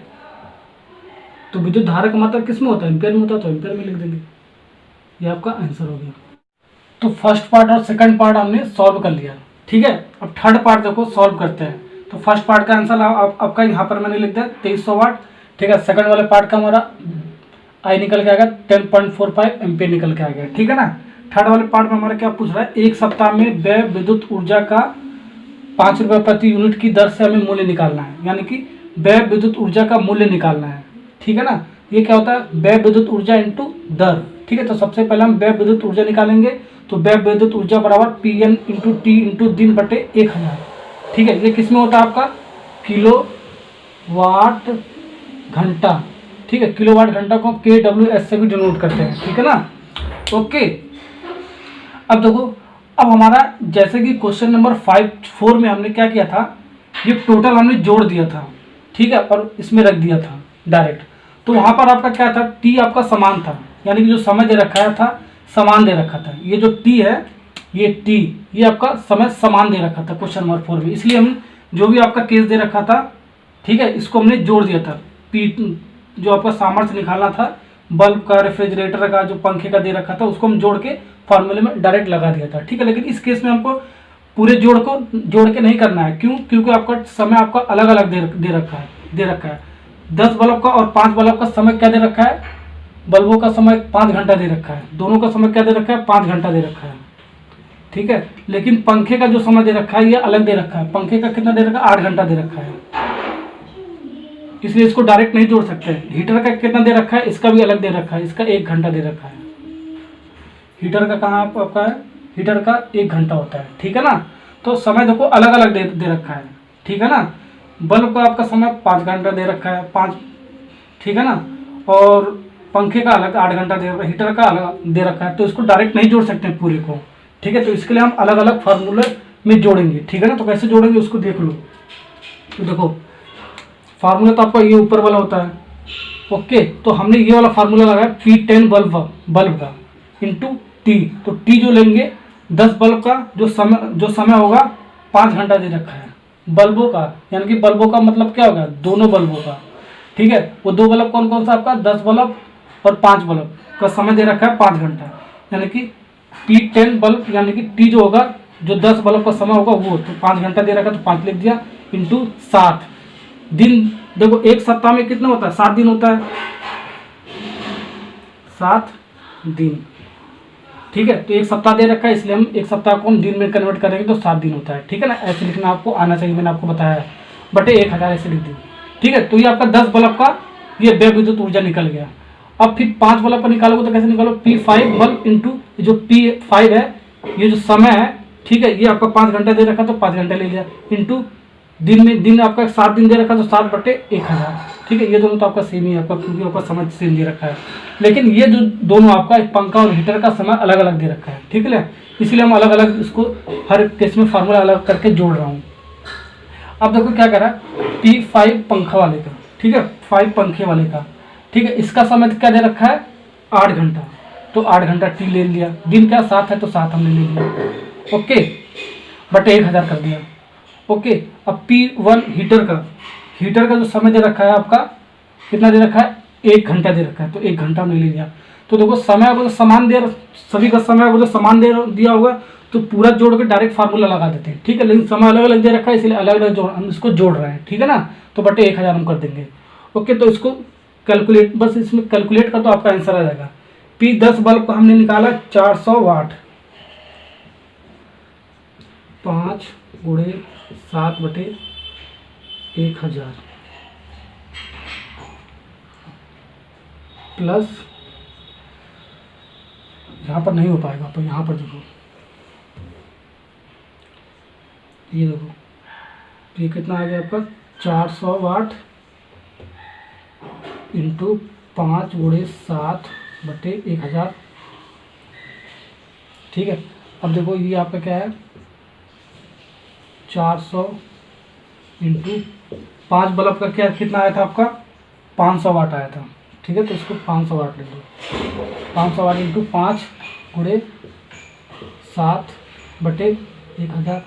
तो विद्युत धारा का मतलब किस में होता है, एम्पियर में होता है, तो एम्पियर में लिख देंगे। ये आपका आंसर हो गया। तो फर्स्ट पार्ट और सेकंड पार्ट हमने सॉल्व कर लिया। ठीक है, अब थर्ड पार्ट देखो सॉल्व करते हैं। तो फर्स्ट पार्ट का आंसर आपका यहाँ पर मैंने लिख दिया 2300 वाट। ठीक है, सेकंड वाले पार्ट का हमारा आई निकल के आएगा 10.45 एम्पियर निकल के आ गया। ठीक है ना, थर्ड वाले पार्ट में हमारा क्या पूछ रहा है, एक सप्ताह में व्यय विद्युत ऊर्जा का 5 रुपये प्रति यूनिट की दर से हमें मूल्य निकालना है, यानी कि व्यय विद्युत ऊर्जा का मूल्य निकालना है। ठीक है ना, ये क्या होता है, व्यय विद्युत ऊर्जा इंटू दर। ठीक है, तो सबसे पहले हम व्यय विद्युत ऊर्जा निकालेंगे। तो व्यय विद्युत ऊर्जा बराबर Pn इंटू टी इंटू दिन बटे 1000। ठीक है, ये किस में होता है आपका, किलो वाट घंटा। ठीक है, किलो वाट घंटा को kWh से भी डिनोट करते हैं। ठीक है ना, ओके। अब देखो, अब हमारा जैसे कि क्वेश्चन नंबर 4 में हमने क्या किया था, ये टोटल हमने जोड़ दिया था। ठीक है, और इसमें रख दिया था डायरेक्ट। तो वहाँ पर आपका क्या था, टी आपका समान था, यानी कि जो समय दे रखा था समान दे रखा था। ये जो टी है, ये टी, ये आपका समय समान दे रखा था क्वेश्चन नंबर 4 में। इसलिए हम जो भी आपका केस दे रखा था, ठीक है, इसको हमने जोड़ दिया था। पी जो आपका सामर्थ्य निकालना था बल्ब का, रेफ्रिजरेटर का, जो पंखे का दे रखा था, उसको हम जोड़ के फॉर्मूले में डायरेक्ट लगा दिया था। ठीक है, लेकिन इस केस में हमको पूरे जोड़ के नहीं करना है। क्यों, क्योंकि आपका समय आपका अलग अलग दे रखा है। 10 बल्ब का और 5 बल्ब का समय क्या दे रखा है, बल्बों का समय 5 घंटा दे रखा है, दोनों का समय क्या दे रखा है, 5 घंटा दे रखा है। ठीक है, लेकिन पंखे का जो समय दे रखा है ये अलग दे रखा है। पंखे का कितना दे रखा है, 8 घंटा दे रखा है, इसलिए इसको डायरेक्ट नहीं जोड़ सकते। हीटर का कितना दे रखा है, इसका भी अलग दे रखा है, इसका 1 घंटा दे रखा है। हीटर का कहाँ आपका है, हीटर का 1 घंटा होता है। ठीक है ना, तो समय देखो अलग अलग दे रखा है। ठीक है ना, बल्ब का आपका समय 5 घंटा दे रखा है, 5। ठीक है ना, और पंखे का अलग 8 घंटा दे रखा है, हीटर का अलग दे रखा है। तो इसको डायरेक्ट नहीं जोड़ सकते पूरे को। ठीक है, तो इसके लिए हम अलग अलग फार्मूले में जोड़ेंगे। ठीक है ना, तो कैसे जोड़ेंगे उसको देख लो। तो देखो, फार्मूला तो आपका ये ऊपर वाला होता है। ओके, तो हमने ये वाला फार्मूला लगाया P10 बल्ब का इंटू टी। तो टी जो लेंगे 10 बल्ब का जो समय होगा 5 घंटा दे रखा है बल्बों का, यानी कि बल्बों का मतलब क्या होगा, दोनों बल्बों का। ठीक है, वो 2 बल्ब कौन कौन सा आपका, 10 बल्ब और 5 बल्ब का समय दे रखा है 5 घंटा, यानी कि P10 बल्ब, यानी कि टी जो होगा, जो 10 बल्ब का समय होगा वो, तो 5 घंटा दे रखा है, तो 5 लिख दिया, इंटू 7 दिन देखो एक सप्ताह में कितना होता है, 7 दिन होता है, 7 दिन, ठीक है। तो एक सप्ताह दे रखा है, इसलिए हम एक सप्ताह को हम दिन में कन्वर्ट करेंगे तो 7 दिन होता है, ठीक है ना। ऐसे लिखना आपको आना चाहिए, मैंने आपको बताया है, बटे 1000 ऐसे लिख दी, ठीक है। तो ये आपका 10 बल्ब का ये व्यय विद्युत ऊर्जा निकल गया। अब फिर 5 बल्ब का निकालोगे तो कैसे निकालो, P5 बल्ब इंटू जो P5 है, ये जो समय है, ठीक है, ये आपका 5 घंटा दे रखा तो 5 घंटे ले लिया, इंटू दिन में दिन आपका 7 दिन दे रखा तो 7 बटे 1000, ठीक है। ये दोनों तो आपका सेम ही है आपका, क्योंकि आपका समय सेम दे रखा है, लेकिन ये जो दोनों आपका एक पंखा और हीटर का समय अलग अलग दे रखा है, ठीक है। इसीलिए हम अलग अलग इसको हर केस में फार्मूला अलग करके जोड़ रहा हूँ। अब देखो क्या कह रहा है, P5 पंखा वाले का, ठीक है, 5 पंखे वाले का, ठीक है, इसका समय क्या दे रखा है 8 घंटा, तो 8 घंटा टी ले लिया, दिन क्या 7 है तो 7 हमने ले लिया, ओके, बटे 1000 कर दिया, ओके। अब P1 हीटर का जो समय दे रखा है आपका कितना दे रखा है, 1 घंटा दे रखा है, तो 1 घंटा हमने ले लिया। तो देखो समय अगर समान दे, सभी का समय अगर समान दे दिया होगा तो पूरा जोड़ के डायरेक्ट फार्मूला लगा देते हैं, ठीक है, लेकिन समय अलग अलग दे रखा है इसलिए अलग अलग हम इसको जोड़ रहे हैं, ठीक है ना। तो बटे 1000 हम कर देंगे, ओके। तो इसको कैलकुलेट, बस इसमें कैलकुलेट का तो आपका आंसर आ जाएगा। P10 बल्ब को हमने निकाला 400 वाट, 5 गुणे 7 बटे 1000 प्लस, यहाँ पर नहीं हो पाएगा तो यहाँ पर देखो, ये देखो, ये कितना आ गया आपका 400 वाट इंटू 5 गुणे 7 बटे 1000, ठीक है। अब देखो ये आपका क्या है, 400 इंटू 5 बल्ब का क्या कितना आया था आपका 500 वाट आया था, ठीक है। तो इसको 500 वाट ले लो, 500 वाट इंटू 5 गुणे 7 बटे 1000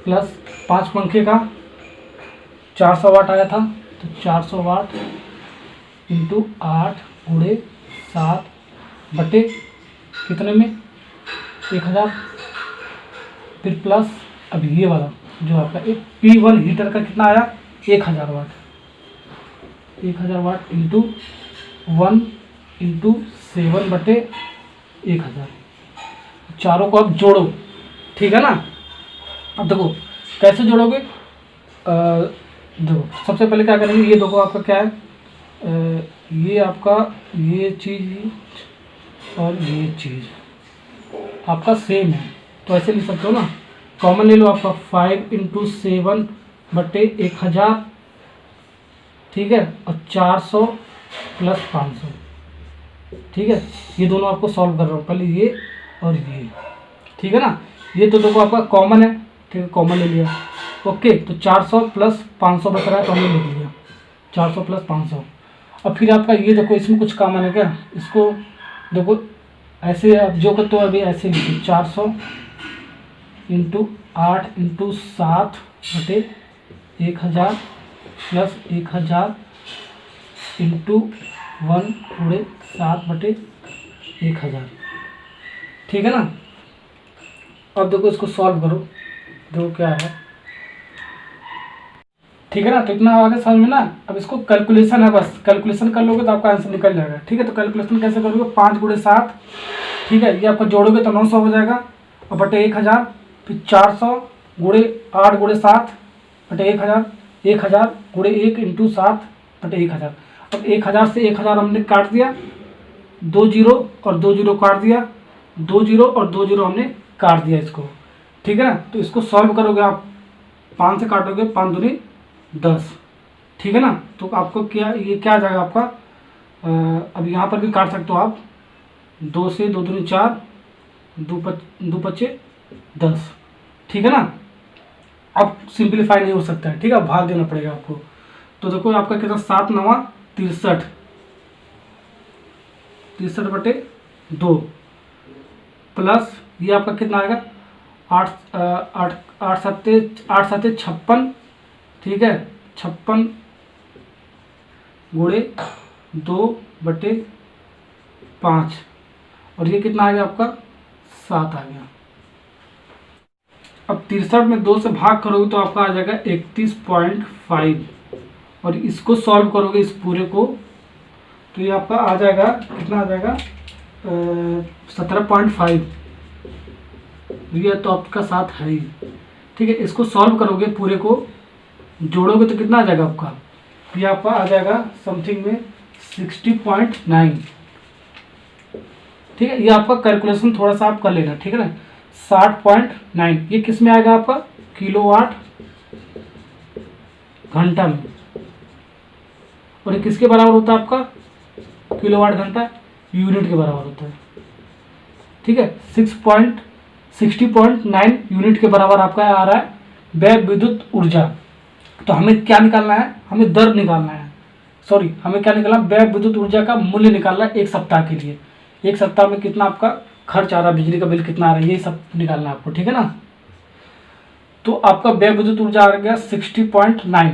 प्लस 5 पंखे का 400 वाट आया था, तो 400 वाट इंटू 8 गुणे 7 बटे कितने में 1000, फिर प्लस अब ये वाला जो आपका एक P1 हीटर का कितना आया 1000 वाट, 1000 वाट इंटू 1 इंटू 7 बटे 1000, चारों को आप जोड़ो, ठीक है ना। अब देखो कैसे जोड़ोगे, देखो सबसे पहले क्या करेंगे, ये देखो आपका क्या है, ये आपका ये चीज़ और ये चीज़ आपका सेम है, तो ऐसे लिख सकते हो ना, कॉमन ले लो आपका 5 इंटू 7 बटे 1000, ठीक है, और 400 प्लस 500, ठीक है। ये दोनों आपको सॉल्व कर रहा हूँ, पहले ये और ये, ठीक है ना। ये तो देखो आपका कॉमन है, ठीक है, कॉमन ले लिया, ओके। तो 400 प्लस 500 बच रहा है तो हमने लिख लिया 400 प्लस 500। अब फिर आपका ये देखो इसमें कुछ कॉमन है क्या, इसको देखो ऐसे आप जो करते हो अभी ऐसे लिखो, 400 इंटू 8 इंटू 7 बटे 1000 प्लस 1000 इंटू 1 गुणे 7 बटे 1000, ठीक है ना। अब देखो इसको सॉल्व करो, देखो क्या है, ठीक है ना। तो इतना आगे समझ में ना। अब इसको कैलकुलेशन है, बस कैलकुलेशन कर लोगे तो आपका आंसर निकल जाएगा, ठीक है। तो कैलकुलेशन कैसे करोगे, 5 गुणे 7, ठीक है, ये आपको जोड़ोगे तो 900 हो जाएगा, और बटे 1000, फिर 400 गुणे 8 गुणे 7 बटे 1000, 1000 गुणे 1 इंटू 7 बटे 1000। अब 1000 से 1000 हमने काट दिया, 2 जीरो और 2 जीरो काट दिया, 2 जीरो और 2 जीरो हमने काट दिया इसको, ठीक है ना। तो इसको सॉल्व करोगे आप, 5 से काटोगे 5 दूनी 10, ठीक है ना। तो आपको क्या ये क्या आ जाएगा आपका, अब यहाँ पर भी काट सकते हो आप, 2 से 2 दूनी 4, 2 पच्चे 10, ठीक है ना। अब सिंप्लीफाई नहीं हो सकता है, ठीक है, भाग देना पड़ेगा आपको। तो देखो आपका कितना 7 9 63, 63 बटे 2 प्लस ये आपका कितना आएगा 8 7 56, ठीक है, 56 गुणे 2 बटे 5, और ये कितना आ गया आपका 7 आ गया, अब 63 में 2 से भाग करोगे तो आपका आ जाएगा 31.5, और इसको सॉल्व करोगे इस पूरे को तो ये आपका आ जाएगा, कितना आ जाएगा, 17.5। ये तो आपका साथ है ही, ठीक है। इसको सॉल्व करोगे पूरे को, जोड़ोगे तो कितना आ जाएगा आपका, ये आपका आ जाएगा समथिंग में 60.9, ठीक है। ये आपका कैलकुलेशन थोड़ा सा आप कर लेना, ठीक है ना। 60.9 ये किस में आएगा आपका, किलोवाट घंटा में, और ये किसके बराबर होता है आपका, किलोवाट घंटा यूनिट के बराबर होता है, ठीक है। 60.9 यूनिट के बराबर आपका आ रहा है व्यय विद्युत ऊर्जा। तो हमें क्या निकालना है, हमें दर निकालना है, सॉरी हमें क्या निकालना है, व्यय विद्युत ऊर्जा का मूल्य निकालना है एक सप्ताह के लिए। एक सप्ताह में कितना आपका खर्च आ रहा है, बिजली का बिल कितना आ रहा है, ये सब निकालना है आपको, ठीक है ना। तो आपका व्यय विद्युत ऊर्जा आ गया 60.9,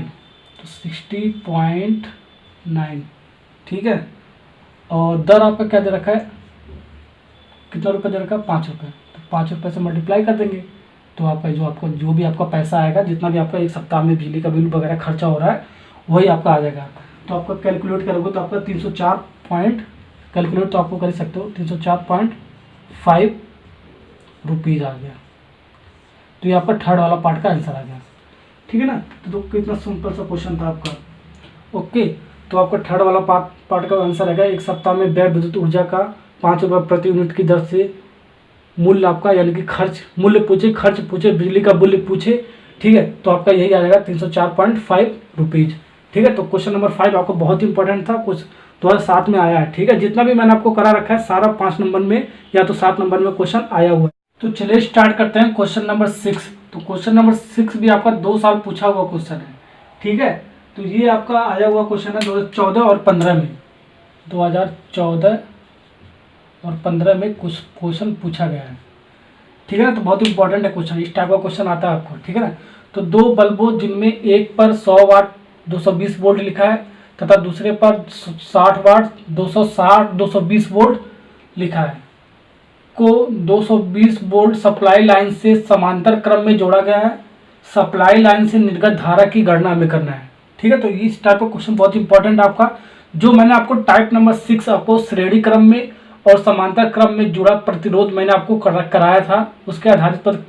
तो 60.9, ठीक है। और दर आपका क्या दे रखा है, कितना रुपये दे रखा है, 5 रुपये। तो 5 रुपये से मल्टीप्लाई कर देंगे तो आपका जो भी आपका पैसा आएगा, जितना भी आपका एक सप्ताह में बिजली का बिल वगैरह खर्चा हो रहा है, वही आपका आ जाएगा। तो आपका कैलकुलेट करोगे तो आपका 304 पॉइंट, कैलकुलेट तो आपको कर सकते हो, 304.5 रुपीज़ आ गया। तो ये आपका थर्ड वाला पार्ट का आंसर आ गया, ठीक है ना। तो कितना सिंपल सा क्वेश्चन था आपका, ओके। तो आपका थर्ड वाला पार्ट का आंसर है एक सप्ताह में व्यय विद्युत ऊर्जा का 5 रुपये प्रति यूनिट की दर से मूल्य आपका, यानी कि खर्च मूल्य पूछे, खर्च पूछे, बिजली का मूल्य पूछे, ठीक है। तो आपका यही आ जाएगा 304.5 रुपीज़, ठीक है। तो क्वेश्चन नंबर 5 आपको बहुत ही इंपॉर्टेंट था, कुछ 2007 में आया है, ठीक है। जितना भी मैंने आपको करा रखा है सारा 5 नंबर में या तो 7 नंबर में क्वेश्चन आया हुआ है। तो चलिए स्टार्ट करते हैं क्वेश्चन नंबर 6। तो क्वेश्चन नंबर 6 भी आपका 2 साल पूछा हुआ क्वेश्चन है, ठीक है। तो ये आपका आया हुआ क्वेश्चन है 2014 और 15 में, 2014 और 15 में कुछ क्वेश्चन पूछा गया है, ठीक है ना। तो बहुत इंपॉर्टेंट है क्वेश्चन, इस टाइप का क्वेश्चन आता है आपको, ठीक है ना। तो 2 बल्बों जिनमें एक पर 100 वाट 220 वोल्ट लिखा है तथा दूसरे पर 60 वाट 220 वोल्ट लिखा है को 220 वोल्ट सप्लाई लाइन से समांतर क्रम में जोड़ा गया है। सप्लाई लाइन से निर्गत धारा की गणना हमें करना है, ठीक है। तो इस टाइप का क्वेश्चन बहुत इंपॉर्टेंट है आपका, जो मैंने आपको टाइप नंबर 6 आपको श्रेणी क्रम में और समांतर क्रम में जुड़ा प्रतिरोध मैंने आपको कराया था, उसके आधारित पर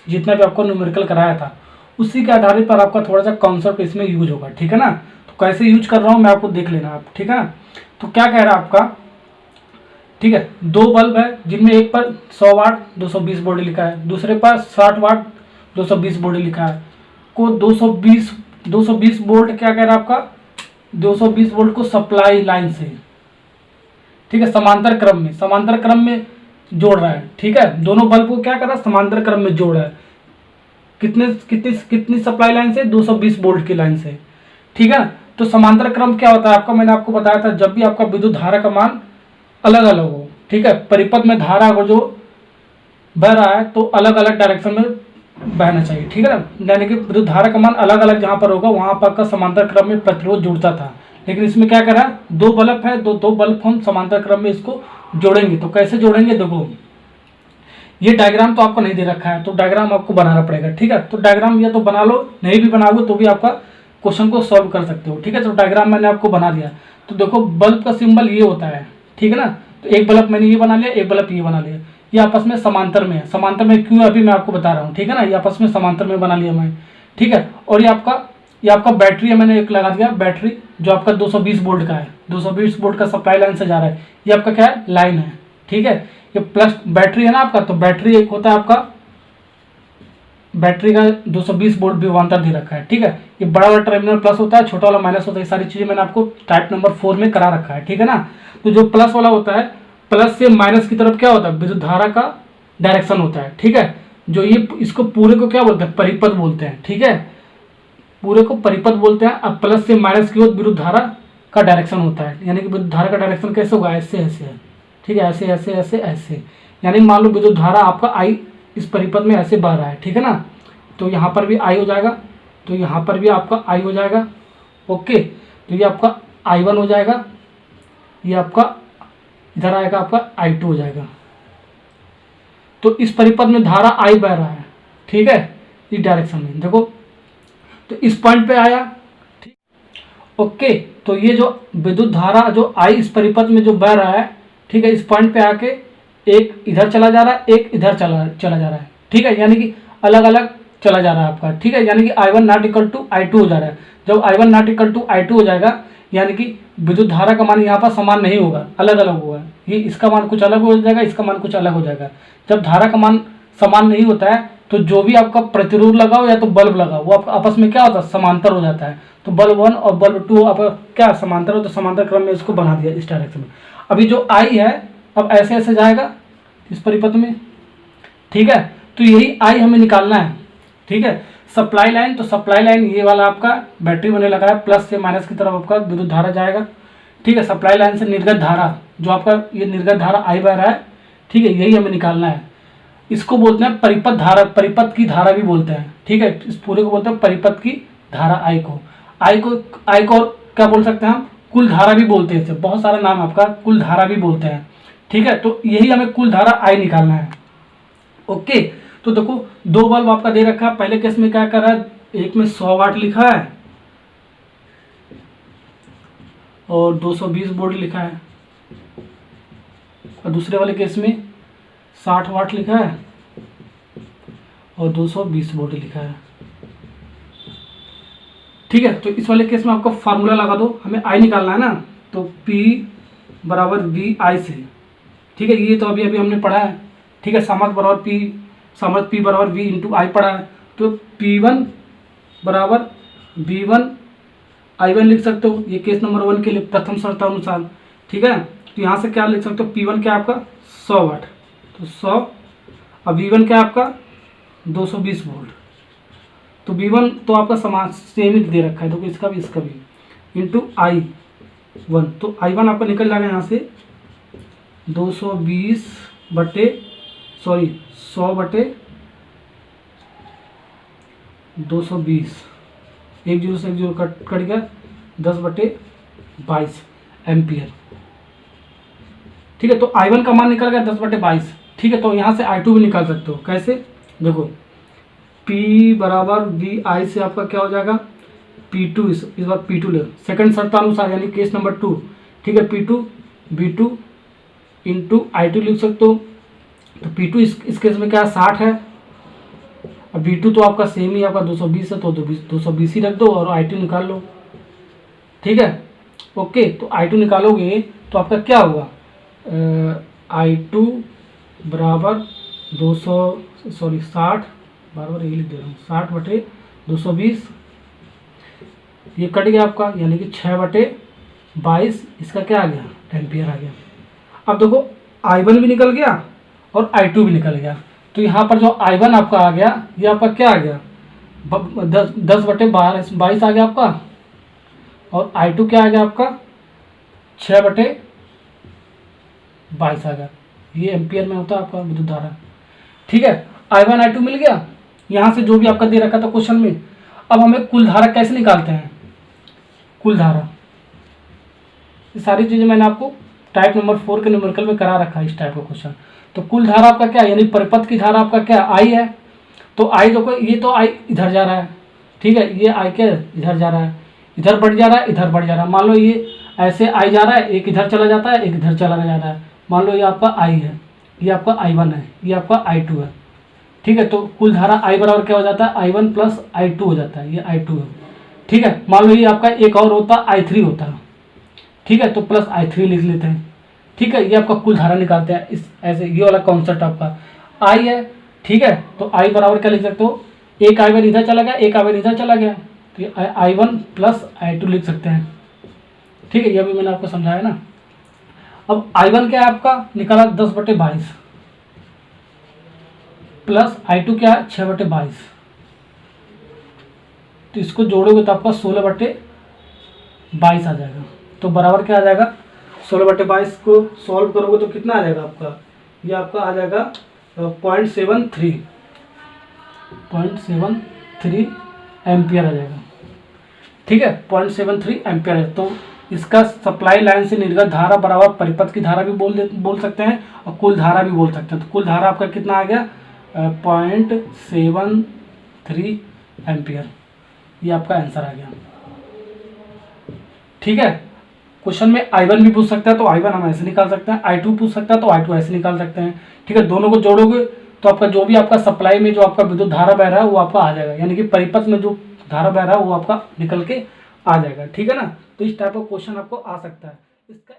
जितना भी आपको न्यूमेरिकल कराया था उसी के आधारित पर आपका थोड़ा सा कॉन्सेप्ट इसमें यूज होगा, ठीक है ना। तो कैसे यूज कर रहा हूँ मैं आपको देख लेना आप, ठीक है ना। तो क्या कह रहा है आपका, ठीक है, 2 बल्ब है जिनमें एक पर 100 वाट 220 वोल्ट लिखा है, दूसरे पर 60 वाट 220 वोल्ट लिखा है को 220 वोल्ट क्या कह रहा है आपका, 220 वोल्ट को सप्लाई लाइन से, ठीक है, समांतर क्रम में जोड़ रहा है, ठीक है। दोनों बल्ब को क्या कर रहा है, समांतर क्रम में जोड़ रहा है। कितनी सप्लाई लाइन से, 220 वोल्ट की लाइन से, ठीक है। तो समांतर क्रम क्या होता है आपका, मैंने आपको बताया था, जब भी आपका विद्युत धारा का मान अलग अलग हो, ठीक है, परिपथ में धारा को जो बह रहा है तो अलग अलग डायरेक्शन में बहना चाहिए, ठीक है ना। यानी कि विद्युत धारा का मान अलग अलग जहाँ पर होगा वहाँ पर का समांतर क्रम में प्रतिरोध जुड़ता था, लेकिन इसमें क्या करा, 2 बल्ब है, दो बल्ब हम समांतर क्रम में इसको जोड़ेंगे। तो कैसे जोड़ेंगे, देखो ये डायग्राम तो आपको नहीं दे रखा है, तो डायग्राम आपको बनाना पड़ेगा, ठीक है। तो डायग्राम या तो बना लो, नहीं भी बनाओगे तो भी आपका क्वेश्चन को सॉल्व कर सकते हो, ठीक है। तो डायग्राम मैंने आपको बना दिया। तो देखो बल्ब का सिंबल ये होता है, ठीक है ना। तो एक बल्ब मैंने ये बना लिया, एक बल्ब ये बना लिया, ये आपस में समांतर में है। समांतर में क्यों अभी मैं आपको बता रहा हूँ, ठीक है ना। ये आपस में समांतर में बना लिया मैं, ठीक है। और ये आपका बैटरी है, मैंने एक लगा दिया बैटरी जो आपका 220 वोल्ट का है, 220 वोल्ट का सप्लाई लाइन से जा रहा है। ये आपका क्या है, लाइन है, ठीक है। ये प्लस बैटरी है ना आपका, तो बैटरी एक होता है आपका, बैटरी का 220 वोल्ट विभवांतर दे रखा है, ठीक है। ये बड़ा वाला टर्मिनल प्लस होता है, छोटा वाला माइनस होता है। ये सारी चीजें मैंने आपको टाइप नंबर 4 में करा रखा है, ठीक है ना। तो जो प्लस वाला होता है, प्लस से माइनस की तरफ क्या होता है, विद्युत धारा का डायरेक्शन होता है, ठीक है। जो ये इसको पूरे को क्या बोलते हैं, परिपथ बोलते हैं, ठीक है, पूरे को परिपथ बोलते हैं। अब प्लस से माइनस की ओर विद्युत धारा का डायरेक्शन होता है, यानी कि विद्युत धारा का डायरेक्शन कैसे होगा, ऐसे ऐसे है, ठीक है, ऐसे ऐसे ऐसे ऐसे। यानी मान लो विद्युत धारा आपका आई इस परिपथ में ऐसे बह रहा है, ठीक है ना। तो यहाँ पर भी आई हो जाएगा, तो यहाँ पर भी आपका आई हो जाएगा, ओके। तो ये आपका I1 हो जाएगा, ये आपका इधर आएगा आपका I2 हो जाएगा। तो इस परिपथ में धारा I बह रहा है, ठीक है, इस डायरेक्शन में देखो, तो इस पॉइंट पे आया, ठीक, ओके। तो ये जो विद्युत धारा जो आई इस परिपथ में जो बह रहा है, ठीक है, इस पॉइंट पे आके एक इधर चला जा रहा है, एक इधर चला चला जा रहा है, ठीक है, यानी कि अलग अलग चला जा रहा है आपका, ठीक है, यानी कि I1 not equal to I2 हो जा रहा है। जब I1 not equal to I2 हो जाएगा, यानी कि विद्युत धारा का मान यहाँ पर समान नहीं होगा, अलग अलग होगा, ये इसका मान कुछ अलग हो जाएगा, इसका मान कुछ अलग हो जाएगा। जब धारा का मान समान नहीं होता है, तो जो भी आपका प्रतिरोध लगाओ या तो बल्ब लगाओ, वो आपस में क्या होता है, समांतर हो जाता है। तो बल्ब 1 और बल्ब 2 आप क्या समांतर हो, तो समांतर क्रम में इसको बना दिया इस डायरेक्शन में। अभी जो आई है, अब ऐसे ऐसे जाएगा इस परिपथ में, ठीक है, तो यही आई हमें निकालना है, ठीक है। सप्लाई लाइन, तो सप्लाई लाइन ये वाला आपका बैटरी बने लगा है, प्लस से माइनस की तरफ आपका विद्युत धारा जाएगा, ठीक है। सप्लाई लाइन से निर्गत धारा, जो आपका ये निर्गत धारा आई बह रहा है, ठीक है, यही हमें निकालना है। इसको बोलते हैं परिपथ धारा, परिपथ की धारा भी बोलते हैं, ठीक है, इस पूरे को बोलते हैं परिपथ की धारा। आई को और क्या बोल सकते हैं हम, कुल धारा भी बोलते हैं, बहुत सारा नाम आपका कुल धारा भी बोलते हैं, ठीक है। तो यही हमें कुल धारा आई निकालना है, ओके। तो देखो दो बल्ब आपका दे रखा है, पहले केस में क्या कर रहा है, एक में 100 वाट लिखा है और 220 वोल्ट लिखा है, और दूसरे वाले केस में 60 वाट लिखा है और 220 वोल्ट लिखा है, ठीक है। तो इस वाले केस में आपको फार्मूला लगा दो, हमें आई निकालना है ना, तो P बराबर वी आई से, ठीक है, ये तो अभी अभी हमने पढ़ा है, ठीक है। सामर्थ P बराबर V इंटू आई पढ़ा है, तो P1 बराबर V1 I1 लिख सकते हो, ये केस नंबर 1 के लिए प्रथम शर्तानुसार, ठीक है। तो यहाँ से क्या लिख सकते हो, P1 क्या आपका 100 वाट, तो 100, अब V1 क्या आपका 220 वोल्ट, तो V1 तो आपका समान सेम ही दे रखा है, देखो इसका भी इंटू I1, तो I1 आपका निकल जाएगा यहाँ से 220 बटे 100 बटे 220, 1 जीरो से 1 जीरो कट गया, 10 बटे 22 एम्पियर, ठीक है। तो I1 का मान निकल गया 10 बटे 22, ठीक है। तो यहाँ से I2 भी निकाल सकते हो, कैसे, देखो P बराबर वी आई से आपका क्या हो जाएगा, P2, इस बार P2 ले, सेकंड शर्तानुसार यानी केस नंबर 2, ठीक है, P2 V2 इंटू I2 लिख सकते हो। तो P2 इस केस में क्या 60 है, अब V2 तो आपका सेम ही आपका 220 है, तो 220 ही रख दो और I2 निकाल लो, ठीक है, ओके। तो I2 निकालोगे तो आपका क्या होगा, I2 बराबर 60, बार यही लिख दे रहा हूँ, 60 बटे 220, ये कट गया आपका, यानी कि 6 बटे 22, इसका क्या आ गया, एम्पियर आ गया। अब देखो I1 भी निकल गया और I2 भी निकल गया, तो यहाँ पर जो I1 आपका आ गया, ये आपका क्या आ गया, 10 बटे 22 आ गया आपका, और I2 क्या आ गया आपका 6 बटे 22 आ गया, ये एम्पियर में होता है आपका विद्युत धारा, ठीक है। I1 I2 मिल गया, यहाँ से जो भी आपका दे रखा था क्वेश्चन में। अब हमें कुल धारा कैसे निकालते हैं, कुल धारा, ये सारी चीज़ें मैंने आपको टाइप नंबर 4 के न्यूमेरिकल में करा रखा है, इस टाइप का क्वेश्चन। तो कुल धारा आपका क्या है, यानी परिपथ की धारा आपका क्या आई है, तो आई देखो, ये तो आई इधर जा रहा है, ठीक है, ये आई क्या इधर जा रहा है, इधर बढ़ जा रहा है, इधर बढ़ जा रहा है, मान लो ये ऐसे आई जा रहा है, एक इधर चला जाता है, एक इधर चला जा रहा है, मान लो ये आपका आई है, ये आपका I1 है, ये आपका I2 है, ठीक है। तो कुल धारा आई बराबर क्या हो जाता है, I1 प्लस I2 हो जाता है, ये I2 है, ठीक है। मान लो ये आपका एक और होता I3 होता है, ठीक है, तो प्लस I3 लिख लेते हैं, ठीक है। ये आपका कुल धारा निकालते हैं, इस ऐसे, ये वाला कॉन्सेप्ट आपका आई है, ठीक है। तो आई बराबर क्या लिख सकते हो, एक I1 इधर चला गया, एक I1 इधर चला गया, तो ये I1 प्लस I2 लिख सकते हैं, ठीक है, ये भी मैंने आपको समझाया ना। अब I1 क्या है आपका निकाला 10 बटे 22 प्लस I2 क्या है 6 बटे 22, तो इसको जोड़ोगे तो आपका 16 बटे 22 आ जाएगा, तो बराबर क्या आ जाएगा, 16 बटे 22 को सॉल्व करोगे तो कितना आ जाएगा आपका, ये आपका आ जाएगा 0.73 एम्पियर आ जाएगा, ठीक है, 0.73 एम्पियर है। तो इसका सप्लाई लाइन से निर्गत धारा बराबर परिपथ की धारा भी बोल सकते हैं और कुल धारा भी बोल सकते हैं। तो कुल धारा आपका कितना आ गया, 0.73 एम्पियर। ये आपका आंसर आ गया। ठीक है, क्वेश्चन में I1 भी पूछ सकता है तो I1 हम ऐसे निकाल सकते हैं, I2 पूछ सकता है तो I2 ऐसे निकाल सकते हैं। ठीक है, दोनों को जोड़ोगे तो आपका जो भी आपका सप्लाई में जो आपका विद्युत धारा बह रहा है वो आपका आ जाएगा, यानी कि परिपथ में जो धारा बह रहा है वो आपका निकल के आ जाएगा। ठीक है ना, तो इस टाइप का क्वेश्चन आपको आ सकता है। इसका